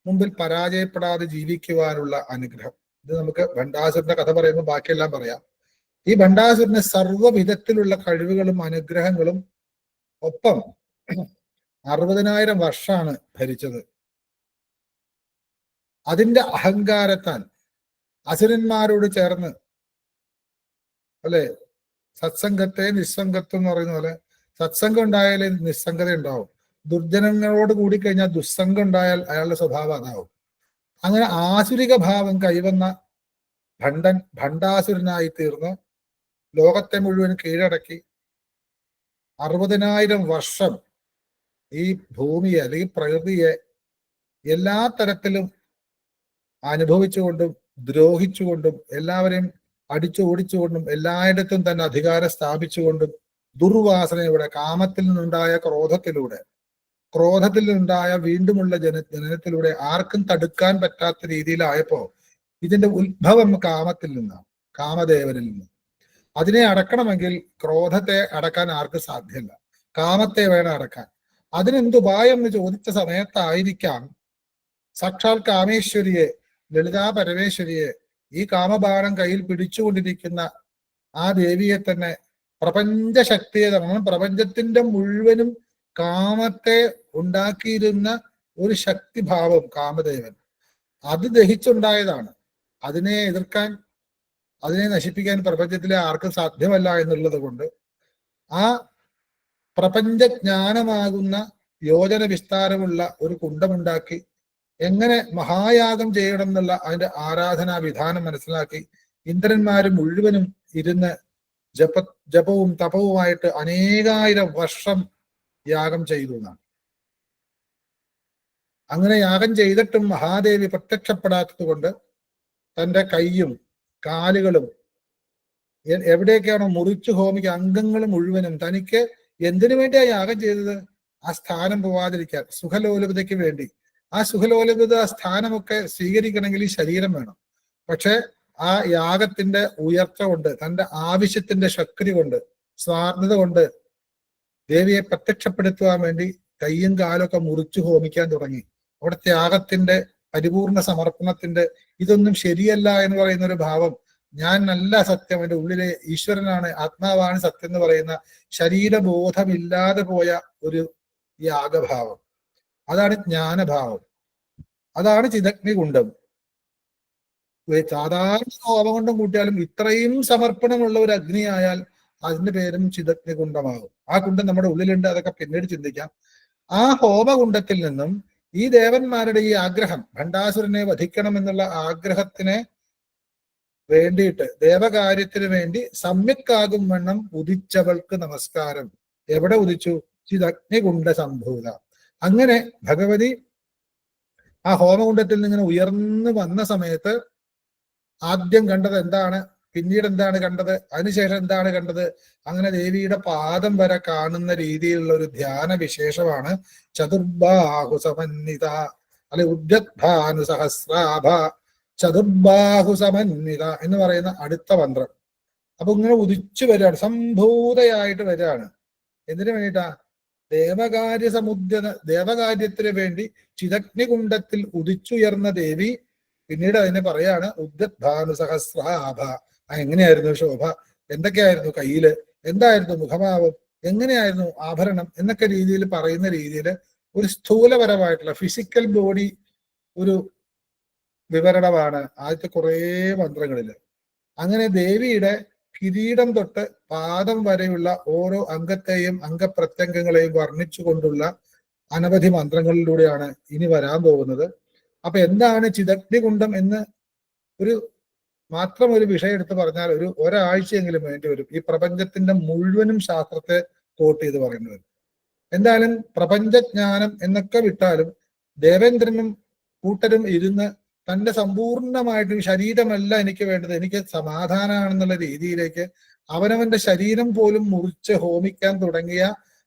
മുമ്പിൽ പരാജയപ്പെടാതെ ജീവിക്കുവാനുള്ള അനുഗ്രഹം. ഇത് നമുക്ക് ഭണ്ഡാസുരന്റെ കഥ പറയുമ്പോൾ ബാക്കിയെല്ലാം പറയാം. ഈ ഭണ്ഡാസുരന് സർവ്വവിധത്തിലുള്ള കഴിവുകളും അനുഗ്രഹങ്ങളും ഒപ്പം 60,000 വർഷമാണ് ഭരിച്ചത്. അതിന്റെ അഹങ്കാരത്താൽ അസുരന്മാരോട് ചേർന്ന്, അല്ലെ, സത്സംഗത്തെ നിസ്സംഗത്വം എന്ന് പറയുന്ന പോലെ സത്സംഗം ഉണ്ടായാലേ നിസ്സംഗത ഉണ്ടാവും. ദുർജനങ്ങളോട് കൂടിക്കഴിഞ്ഞാൽ ദുസ്സംഗം ഉണ്ടായാൽ അയാളുടെ സ്വഭാവം അതാവും. അങ്ങനെ ആസുരിക ഭാവം കൈവന്ന ഭണ്ഡൻ ഭണ്ഡാസുരനായി തീർന്ന് ലോകത്തെ മുഴുവൻ കീഴടക്കി 60,000 വർഷം ഈ ഭൂമിയെ അല്ലെങ്കിൽ പ്രകൃതിയെ എല്ലാ തരത്തിലും അനുഭവിച്ചുകൊണ്ടും ദ്രോഹിച്ചുകൊണ്ടും എല്ലാവരെയും അടിച്ചോടിച്ചുകൊണ്ടും എല്ലായിടത്തും തന്നെ അധികാരം സ്ഥാപിച്ചുകൊണ്ടും ദുർവാസനയുടെ കാമത്തിൽ നിന്നുണ്ടായ ക്രോധത്തിൽ നിന്നുണ്ടായ വീണ്ടുമുള്ള ജനനത്തിലൂടെ ആർക്കും തടുക്കാൻ പറ്റാത്ത രീതിയിലായപ്പോ ഇതിന്റെ ഉത്ഭവം കാമത്തിൽ നിന്നാണ്, കാമദേവനിൽ നിന്ന്. അതിനെ അടക്കണമെങ്കിൽ ക്രോധത്തെ അടക്കാൻ ആർക്കും സാധ്യമല്ല, കാമത്തെ വേണം അടക്കാൻ. അതിനെന്തുപായം എന്ന് ചോദിച്ച സമയത്തായിരിക്കാം സാക്ഷാൽ കാമേശ്വരിയെ, ലളിതാ പരമേശ്വരിയെ, ഈ കാമബാണം കയ്യിൽ പിടിച്ചുകൊണ്ടിരിക്കുന്ന ആ ദേവിയെ തന്നെ പ്രപഞ്ചശക്തിയെ തന്നെ, പ്രപഞ്ചത്തിന്റെ മുഴുവനും കാമത്തെ ഉണ്ടാക്കിയിരുന്ന ഒരു ശക്തിഭാവം കാമദേവൻ, അത് ദഹിച്ചുണ്ടായതാണ്. അതിനെ എതിർക്കാൻ, അതിനെ നശിപ്പിക്കാൻ പ്രപഞ്ചത്തിലെ ആർക്കും സാധ്യമല്ല എന്നുള്ളത് കൊണ്ട് ആ പ്രപഞ്ചജ്ഞാനമാകുന്ന യോജന വിസ്താരമുള്ള ഒരു കുണ്ടമുണ്ടാക്കി എങ്ങനെ മഹായാഗം ചെയ്യണം എന്നുള്ള അതിന്റെ ആരാധനാ വിധാനം മനസ്സിലാക്കി ഇന്ദ്രന്മാര് മുഴുവനും ഇരുന്ന് ജപവും തപവുമായിട്ട് അനേകായിരം വർഷം യാഗം ചെയ്തു എന്നാണ്. അങ്ങനെ യാഗം ചെയ്തിട്ടും മഹാദേവി പ്രത്യക്ഷപ്പെടാത്തത് കൊണ്ട് തന്റെ കൈയും കാലുകളും എവിടെയൊക്കെയാണോ മുറിച്ചു ഹോമിക്കുക, അംഗങ്ങൾ മുഴുവനും തനിക്ക് എന്തിനു വേണ്ടിയാ യാഗം ചെയ്തത്? ആ സ്ഥാനം പോവാതിരിക്കാൻ, സുഖലോലുപതയ്ക്ക് വേണ്ടി. ആ സുഖലോലുപത സ്ഥാനമൊക്കെ സ്വീകരിക്കണമെങ്കിൽ ഈ ശരീരം വേണം. പക്ഷെ ആ യാഗത്തിന്റെ ഉയർച്ച കൊണ്ട്, തന്റെ ആവശ്യത്തിന്റെ ശക്തി കൊണ്ട്, സ്വാർത്ഥത കൊണ്ട് ദേവിയെ പ്രത്യക്ഷപ്പെടുത്തുവാൻ വേണ്ടി കയ്യും കാലൊക്കെ മുറിച്ചു ഹോമിക്കാൻ തുടങ്ങി. അവിടെ ത്യാഗത്തിന്റെ, പരിപൂർണ സമർപ്പണത്തിന്റെ, ഇതൊന്നും ശരിയല്ല എന്ന് പറയുന്ന ഒരു ഭാവം, ഞാൻ നല്ല സത്യം, എൻ്റെ ഉള്ളിലെ ഈശ്വരനാണ്, ആത്മാവാണ് സത്യം എന്ന് പറയുന്ന ശരീരബോധമില്ലാതെ പോയ ഒരു യാഗഭാവം, അതാണ് ജ്ഞാനഭാവം, അതാണ് ചിദഗ്നികുണ്ഡം. സാധാരണ ഹോമകുണ്ഡം കൂട്ടിയാലും ഇത്രയും സമർപ്പണമുള്ള ഒരു അഗ്നിയായാൽ അതിന്റെ പേരും ചിദഗ്നികുണ്ഡമാകും. ആ കുണ്ഡം നമ്മുടെ ഉള്ളിലുണ്ട്, അതൊക്കെ പിന്നീട് ചിന്തിക്കാം. ആ ഹോമകുണ്ഡത്തിൽ നിന്നും ഈ ദേവന്മാരുടെ ഈ ആഗ്രഹം, ഭണ്ഡാസുരനെ വധിക്കണം എന്നുള്ള ആഗ്രഹത്തിനെ വേണ്ടിയിട്ട് ദേവകാര്യത്തിന് വേണ്ടി സമ്യക്കാകും വണ്ണം ഉദിച്ചവൾക്ക് നമസ്കാരം. എവിടെ ഉദിച്ചു? ചിദഗ്നികുണ്ഡ സംഭൂത. അങ്ങനെ ഭഗവതി ആ ഹോമകുണ്ഡത്തിൽ നിന്ന് ഇങ്ങനെ ഉയർന്നു വന്ന സമയത്ത് ആദ്യം കണ്ടത് എന്താണ്? പിന്നീട് എന്താണ് കണ്ടത്? അതിനുശേഷം എന്താണ് കണ്ടത്? അങ്ങനെ ദേവിയുടെ പാദം വരെ കാണുന്ന രീതിയിലുള്ള ഒരു ധ്യാന വിശേഷമാണ് ചതുർബാഹു സമന്വിത, അല്ലെ ഉദ്യത്ഭാനു സഹസ്രാഭ ചതുർബാഹു സമന്വിത എന്ന് പറയുന്ന അടുത്ത മന്ത്രം. അപ്പൊ ഇങ്ങനെ ഉദിച്ചു വരികയാണ്, സംഭൂതയായിട്ട് വരികയാണ്. എന്തിനു വേണ്ടിയിട്ടാ? ദേവകാര്യത്തിന് വേണ്ടി ചിദഗ്നികുണ്ഡത്തിൽ ഉദിച്ചുയർന്ന ദേവി പിന്നീട് അതിനെ പറയാണ് ഉദ്യത്ഭാനു സഹസ്രാഭ. എങ്ങനെയായിരുന്നു ശോഭ? എന്തൊക്കെയായിരുന്നു കയ്യില്? എന്തായിരുന്നു മുഖഭാവം? എങ്ങനെയായിരുന്നു ആഭരണം? എന്നൊക്കെ രീതിയിൽ പറയുന്ന രീതിയിൽ ഒരു സ്ഥൂലപരമായിട്ടുള്ള ഫിസിക്കൽ ബോഡി ഒരു വിവരണമാണ് ആദ്യത്തെ കുറേ മന്ത്രങ്ങളില്. അങ്ങനെ ദേവിയുടെ കിരീടം തൊട്ട് പാദം വരെയുള്ള ഓരോ അംഗത്തെയും അംഗപ്രത്യംഗങ്ങളെയും വർണ്ണിച്ചുകൊണ്ടുള്ള അനവധി മന്ത്രങ്ങളിലൂടെയാണ് ഇനി വരാൻ പോകുന്നത്. അപ്പൊ എന്താണ് ചിദഗ്നികുണ്ഡം എന്ന് ഒരു മാത്രം ഒരു വിഷയം എടുത്ത് പറഞ്ഞാൽ ഒരാഴ്ചയെങ്കിലും വേണ്ടി വരും ഈ പ്രപഞ്ചത്തിന്റെ മുഴുവനും ശാസ്ത്രത്തെ കോട്ട് ചെയ്ത് പറയുന്നത്. എന്തായാലും പ്രപഞ്ചജ്ഞാനം എന്നൊക്കെ വിട്ടാലും ദേവേന്ദ്രനും കൂട്ടരും ഇരുന്ന് തന്റെ സമ്പൂർണമായിട്ട് ശരീരമല്ല എനിക്ക് വേണ്ടത്, എനിക്ക് സമാധാനമാണെന്നുള്ള രീതിയിലേക്ക് അവനവന്റെ ശരീരം പോലും മുറിച്ച് ഹോമിക്കാൻ തുടങ്ങിയ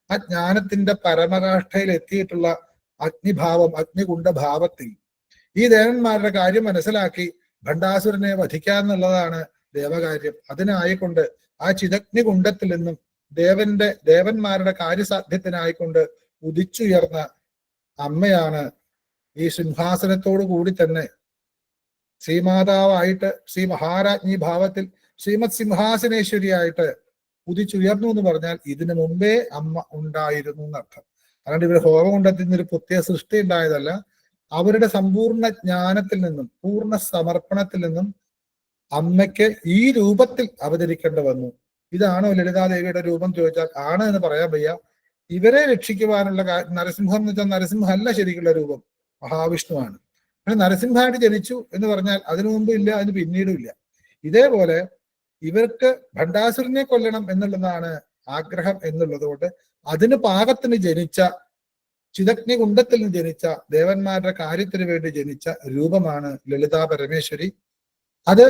ആ ജ്ഞാനത്തിന്റെ പരമകാഷ്ഠയിൽ എത്തിയിട്ടുള്ള അഗ്നിഭാവം, അഗ്നികുണ്ഡഭാവത്തിൽ ഈ ദേവന്മാരുടെ കാര്യം മനസ്സിലാക്കി ഭണ്ഡാസുരനെ വധിക്കാന്നുള്ളതാണ് ദേവകാര്യം. അതിനായിക്കൊണ്ട് ആ ചിദഗ്നികുണ്ഡത്തിൽ നിന്നും ദേവന്മാരുടെ കാര്യസാധ്യത്തിനായിക്കൊണ്ട് ഉദിച്ചുയർന്ന അമ്മയാണ് ഈ സിംഹാസനത്തോടു കൂടി തന്നെ ശ്രീമാതാവായിട്ട് ശ്രീ മഹാരാജ്ഞി ഭാവത്തിൽ ശ്രീമത് സിംഹാസനേശ്വരിയായിട്ട് ഉദിച്ചുയർന്നു എന്ന് പറഞ്ഞാൽ ഇതിനു മുമ്പേ അമ്മ ഉണ്ടായിരുന്നു എന്നർത്ഥം. അതുകൊണ്ട് ഇവർ ഹോമകുണ്ഡത്തിൽ നിന്നൊരു പ്രത്യേക സൃഷ്ടി ഉണ്ടായതല്ല, അവരുടെ സമ്പൂർണ്ണ ജ്ഞാനത്തിൽ നിന്നും പൂർണ്ണ സമർപ്പണത്തിൽ നിന്നും അമ്മയ്ക്ക് ഈ രൂപത്തിൽ അവതരിക്കേണ്ടി വന്നു. ഇതാണോ ലളിതാദേവിയുടെ രൂപം ചോദിച്ചാൽ ആണ് എന്ന് പറയാൻ വയ്യ. ഇവരെ രക്ഷിക്കുവാനുള്ള നരസിംഹം എന്ന് വെച്ചാൽ നരസിംഹം അല്ല ശരിക്കുള്ള രൂപം, മഹാവിഷ്ണുവാണ്. അങ്ങനെ നരസിംഹമായിട്ട് ജനിച്ചു എന്ന് പറഞ്ഞാൽ അതിനു മുമ്പ് ഇല്ല, അതിന് പിന്നീടും ഇല്ല. ഇതേപോലെ ഇവർക്ക് ഭണ്ഡാസുരനെ കൊല്ലണം എന്നുള്ളതാണ് ആഗ്രഹം എന്നുള്ളത് കൊണ്ട് അതിന് പാകത്തിന് ജനിച്ച ചിദഗ്നികുണ്ഡത്തിൽ നിന്ന് ജനിച്ച ദേവന്മാരുടെ കാര്യത്തിന് വേണ്ടി ജനിച്ച രൂപമാണ് ലളിതാ പരമേശ്വരി. അത്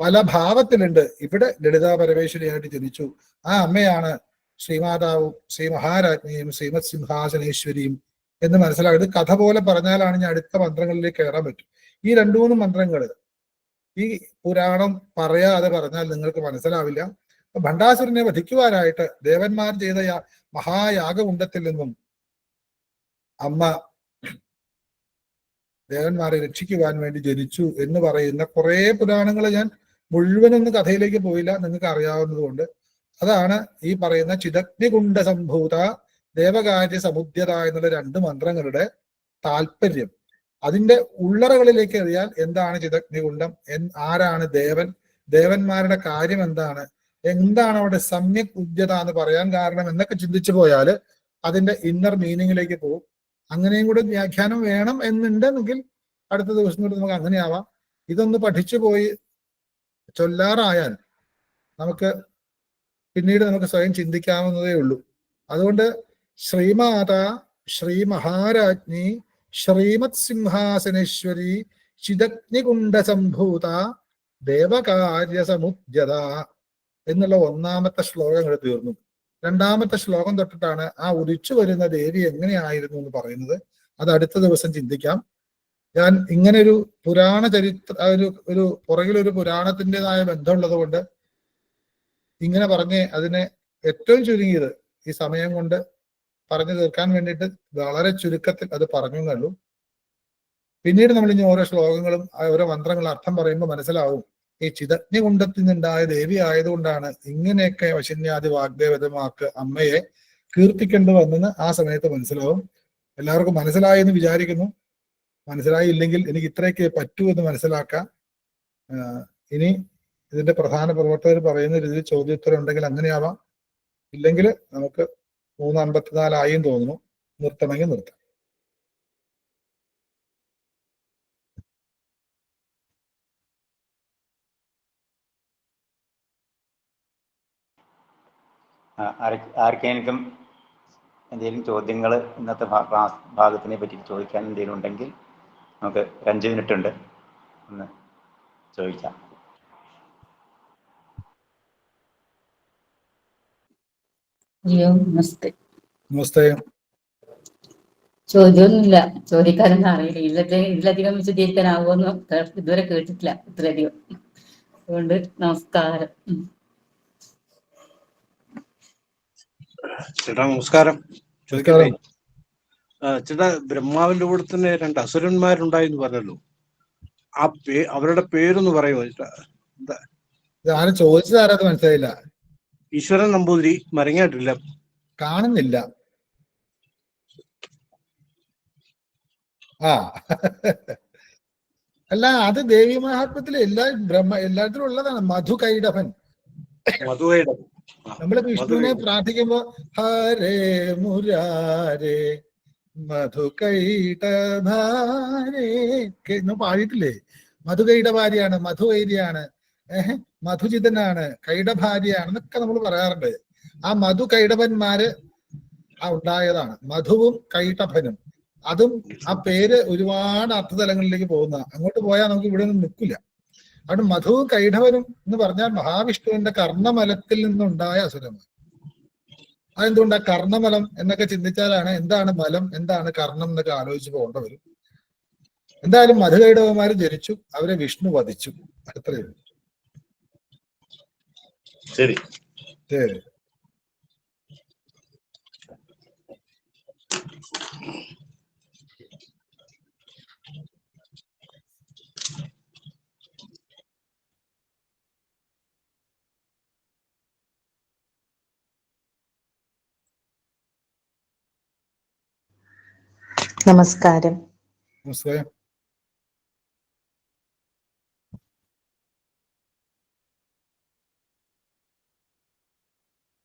പല ഭാവത്തിലുണ്ട്. ഇവിടെ ലളിതാ പരമേശ്വരിയായിട്ട് ജനിച്ചു. ആ അമ്മയാണ് ശ്രീമാതാവും ശ്രീ മഹാരാജ്ഞിയും ശ്രീമത് സിംഹാസനേശ്വരിയും എന്ന് മനസ്സിലാക്കുന്നത്. കഥ പോലെ പറഞ്ഞാലാണ് ഞാൻ അടുത്ത മന്ത്രങ്ങളിലേക്ക് കയറാൻ പറ്റും. ഈ രണ്ടു മൂന്ന് മന്ത്രങ്ങൾ ഈ പുരാണം പറയാതെ പറഞ്ഞാൽ നിങ്ങൾക്ക് മനസ്സിലാവില്ല. ഭണ്ഡാസുരനെ വധിക്കുവാനായിട്ട് ദേവന്മാർ ചെയ്ത മഹായാഗകുണ്ഡത്തിൽ നിന്നും അമ്മ ദേവന്മാരെ രക്ഷിക്കുവാൻ വേണ്ടി ജനിച്ചു എന്ന് പറയുന്ന കുറെ പുരാണങ്ങൾ ഞാൻ മുഴുവനൊന്നും കഥയിലേക്ക് പോയില്ല, നിങ്ങൾക്ക് അറിയാവുന്നത് കൊണ്ട്. അതാണ് ഈ പറയുന്ന ചിദഗ്നികുണ്ഡ സംഭൂത ദേവകാര്യ സമുദ്യത എന്നുള്ള രണ്ട് മന്ത്രങ്ങളുടെ താല്പര്യം. അതിന്റെ ഉള്ളറകളിലേക്ക് എറിയാൽ എന്താണ് ചിദഗ്നികുണ്ഡം, ആരാണ് ദേവൻ, ദേവന്മാരുടെ കാര്യം എന്താണ്, എന്താണ് അവിടെ സമ്യക് ഉദ്യത എന്ന് പറയാൻ കാരണം എന്നൊക്കെ ചിന്തിച്ചു പോയാൽ അതിന്റെ ഇന്നർ മീനിങ്ങിലേക്ക് പോകും. അങ്ങനെയും കൂടെ വ്യാഖ്യാനം വേണം എന്നുണ്ടെങ്കിൽ അടുത്ത ദിവസം കൂടി നമുക്ക് അങ്ങനെയാവാം. ഇതൊന്ന് പഠിച്ചു പോയി ചൊല്ലാറായാൽ നമുക്ക് പിന്നീട് നമുക്ക് സ്വയം ചിന്തിക്കാവുന്നതേ ഉള്ളൂ. അതുകൊണ്ട് ശ്രീമാത ശ്രീ മഹാരാജ്ഞി ശ്രീമത് സിംഹാസനേശ്വരി ചിദഗ്നികുണ്ഡ സംഭൂത ദേവകാര്യ സമുദ്യത എന്നുള്ള ഒന്നാമത്തെ ശ്ലോകങ്ങൾ തീർന്നു. രണ്ടാമത്തെ ശ്ലോകം തൊട്ടിട്ടാണ് ആ ഉദിച്ചു വരുന്ന ദേവി എങ്ങനെയായിരുന്നു എന്ന് പറയുന്നത്. അത് അടുത്ത ദിവസം ചിന്തിക്കാം. ഞാൻ ഇങ്ങനെ ഒരു പുരാണ ചരിത്ര ഒരു പുറകിലൊരു പുരാണത്തിൻ്റെതായ ബന്ധമുള്ളത് കൊണ്ട് ഇങ്ങനെ പറഞ്ഞ് അതിനെ ഏറ്റവും ചുരുങ്ങിയത് ഈ സമയം കൊണ്ട് പറഞ്ഞു തീർക്കാൻ വേണ്ടിയിട്ട് വളരെ ചുരുക്കത്തിൽ അത് പറഞ്ഞു എന്നുള്ളൂ. പിന്നീട് നമ്മൾ ഇനി ഓരോ ശ്ലോകങ്ങളും ഓരോ മന്ത്രങ്ങളും അർത്ഥം പറയുമ്പോൾ മനസ്സിലാവും ഈ ചിദഗ്നികുണ്ഡത്തിൽ നിന്നുണ്ടായ ദേവി ആയതുകൊണ്ടാണ് ഇങ്ങനെയൊക്കെ വശന്യാദി വാഗ്ദേവതമാർക്ക് അമ്മയെ കീർത്തിക്കേണ്ടി വന്നെന്ന് ആ സമയത്ത് മനസ്സിലാവും. എല്ലാവർക്കും മനസ്സിലായി എന്ന് വിചാരിക്കുന്നു. മനസ്സിലായില്ലെങ്കിൽ എനിക്ക് ഇത്രയൊക്കെ പറ്റൂ എന്ന് മനസ്സിലാക്കാം. ഇനി ഇതിന്റെ പ്രധാന പ്രവർത്തകർ പറയുന്ന രീതിയിൽ ചോദ്യോത്തരം ഉണ്ടെങ്കിൽ അങ്ങനെയാവാം, ഇല്ലെങ്കിൽ നമുക്ക് 3:54 തോന്നുന്നു, നിർത്തണമെങ്കിൽ നിർത്താം. ആർക്കെങ്കിലും എന്തെങ്കിലും ചോദ്യങ്ങൾ ഇന്നത്തെ ക്ലാസ് ഭാഗത്തിനെ പറ്റി ചോദിക്കാൻ എന്തെങ്കിലും ഉണ്ടെങ്കിൽ നമുക്ക് 5 മിനിറ്റ് ഉണ്ട്, ഒന്ന് ചോദിക്കാം. നമസ്തേ. നമസ്തേ. ചോദ്യമൊന്നുമില്ല, ചോദിക്കാനൊന്നും അറിയില്ല. ഇതിലധികം വിശദീകരിക്കാനാവുമെന്ന് ഇതുവരെ കേട്ടിട്ടില്ല ഇത്രയധികം. അതുകൊണ്ട് നമസ്കാരം. ചേട്ടാ നമസ്കാരം. ചോദിക്കട്ടെ ചേട്ടാ, ബ്രഹ്മാവിന്റെ കൂടെ തന്നെ 2 അസുരന്മാരുണ്ടായെന്ന് പറഞ്ഞല്ലോ, അവരുടെ പേരൊന്ന് പറയുമോ ചേട്ടാ? ആരും ചോദിച്ചതാരത് മനസ്സിലായില്ല. ഈശ്വരൻ നമ്പൂതിരി, മരങ്ങാട്ടില്ല. കാണുന്നില്ല. അല്ല, അത് ദേവി മഹാത്മ്യത്തില് എല്ലാത്തിലും ഉള്ളതാണ്. മധുകൈടഭൻ. നമ്മള് വിഷ്ണുവിനെ പ്രാർത്ഥിക്കുമ്പോ ഹരേ മുരാരേ മധുകൈടഭാരേ പാടിയിട്ടില്ലേ? മധുകൈടഭാര്യാണ്, മധുവൈര്യാണ്, മധുജിതനാണ്, കൈടഭാര്യാണ് എന്നൊക്കെ നമ്മൾ പറയാറുണ്ട്. ആ മധുകൈടഭന്മാര് ഉണ്ടായതാണ്. മധുവും കൈടഭനും. അതും ആ പേര് ഒരുപാട് അർത്ഥതലങ്ങളിലേക്ക് പോകുന്ന, അങ്ങോട്ട് പോയാൽ നമുക്ക് ഇവിടെ ഒന്നും നിൽക്കില്ല. അവിടെ മധുവും കൈടവനും എന്ന് പറഞ്ഞാൽ മഹാവിഷ്ണുവിന്റെ കർണമലത്തിൽ നിന്നുണ്ടായ അസുരന്മാർ. അതെന്തുകൊണ്ടാ കർണമലം എന്നൊക്കെ ചിന്തിച്ചാലാണ് എന്താണ് മലം, എന്താണ് കർണം എന്നൊക്കെ ആലോചിച്ച് പോകേണ്ട വരും. എന്തായാലും മധുകൈടവന്മാര് ജനിച്ചു, അവരെ വിഷ്ണു വധിച്ചു. അത്രയേ ഉള്ളൂ. ശരി ശരി. നമസ്കാരം. നമസ്കാരം.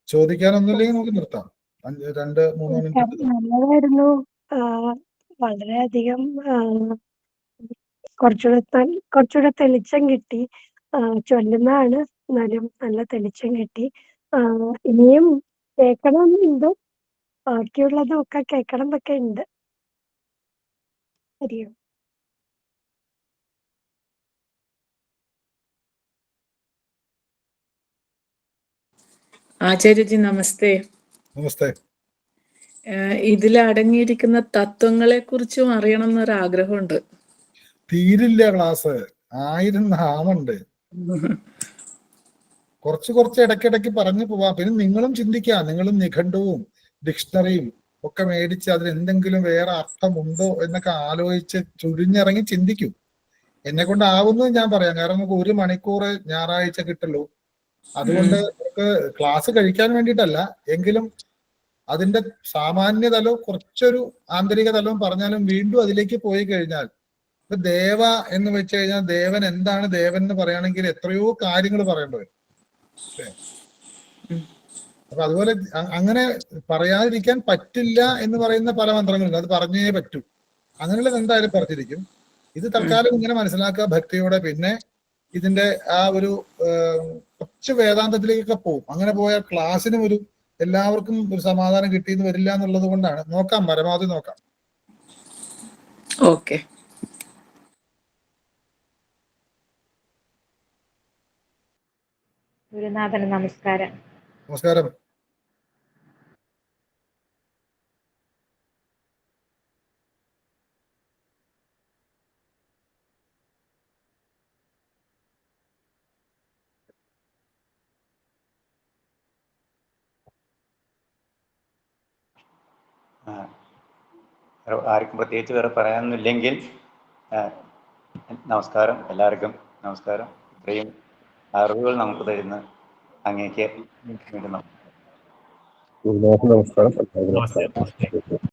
ചോദിക്കാനൊന്നുമില്ലെങ്കിൽ നമുക്ക് നിർത്താം. 2-3 മിനിറ്റ്. നല്ലതായിരുന്നു. വളരെയധികം കുറച്ചുകൂടെ തെളിച്ചം കിട്ടി. ചൊല്ലുന്നതാണ്, എന്നാലും നല്ല തെളിച്ചം കിട്ടി. ഇനിയും കേൾക്കണമെന്നുണ്ട്, ബാക്കിയുള്ളതും ഒക്കെ കേൾക്കണം എന്നൊക്കെ ഉണ്ട്. അറിയോ? ആചാര്യജി നമസ്തേ. നമസ്തേ. ഇതിൽ അടങ്ങിയിരിക്കുന്ന തത്വങ്ങളെ കുറിച്ചും അറിയണം എന്നൊരാഗ്രഹമുണ്ട്. തീരില്ല ക്ലാസ്, 1000 നാമുണ്ട്. കുറച്ച് ഇടയ്ക്കിടയ്ക്ക് പറഞ്ഞു പോവാം. പിന്നെ നിങ്ങളും ചിന്തിക്കാം. നിങ്ങളും നിഘണ്ടുവും ഡിക്ഷണറിയും ഒക്കെ മേടിച്ച് അതിന് എന്തെങ്കിലും വേറെ അർത്ഥമുണ്ടോ എന്നൊക്കെ ആലോചിച്ച് ചുഴിഞ്ഞിറങ്ങി ചിന്തിക്കും. എന്നെ കൊണ്ടാവുന്നത് ഞാൻ പറയാം. കാരണം നമുക്ക് 1 മണിക്കൂർ ഞായറാഴ്ച കിട്ടുള്ളൂ. അതുകൊണ്ട് നമുക്ക് ക്ലാസ് കഴിക്കാൻ വേണ്ടിയിട്ടല്ല, എങ്കിലും അതിന്റെ സാമാന്യ തലവും കുറച്ചൊരു ആന്തരിക തലവും പറഞ്ഞാലും വീണ്ടും അതിലേക്ക് പോയി കഴിഞ്ഞാൽ, ഇപ്പൊ ദേവ എന്ന് വെച്ച് കഴിഞ്ഞാൽ ദേവൻ എന്താണ്, ദേവൻ എന്ന് പറയുകയാണെങ്കിൽ എത്രയോ കാര്യങ്ങൾ പറയേണ്ടി വരും. അപ്പൊ അതുപോലെ അങ്ങനെ പറയാതിരിക്കാൻ പറ്റില്ല എന്ന് പറയുന്ന പല മന്ത്രങ്ങളുണ്ട്. അത് പറഞ്ഞേ പറ്റൂ. അങ്ങനെയുള്ളത് എന്തായാലും പറഞ്ഞിരിക്കും. ഇത് തൽക്കാലം ഇങ്ങനെ മനസ്സിലാക്കുക ഭക്തിയോടെ. പിന്നെ ഇതിന്റെ ആ ഒരു കുറച്ച് വേദാന്തത്തിലേക്കൊക്കെ പോകും. അങ്ങനെ പോയാൽ ക്ലാസ്സിനും എല്ലാവർക്കും ഒരു സമാധാനം കിട്ടിയെന്ന് വരില്ല എന്നുള്ളത് കൊണ്ടാണ്. നോക്കാം, പരമാവധി നോക്കാം. ഓക്കെ. ഗുരുനാഥന് നമസ്കാരം. നമസ്കാരം. ആർക്കും പ്രത്യേകിച്ച് വേറെ പറയാനൊന്നുമില്ലെങ്കിൽ നമസ്കാരം. എല്ലാവർക്കും നമസ്കാരം. ഇത്രയും അറിവുകൾ നമുക്ക് തരുന്ന അങ്ങേക്ക് വീണ്ടും നമസ്കാരം. നമസ്കാരം.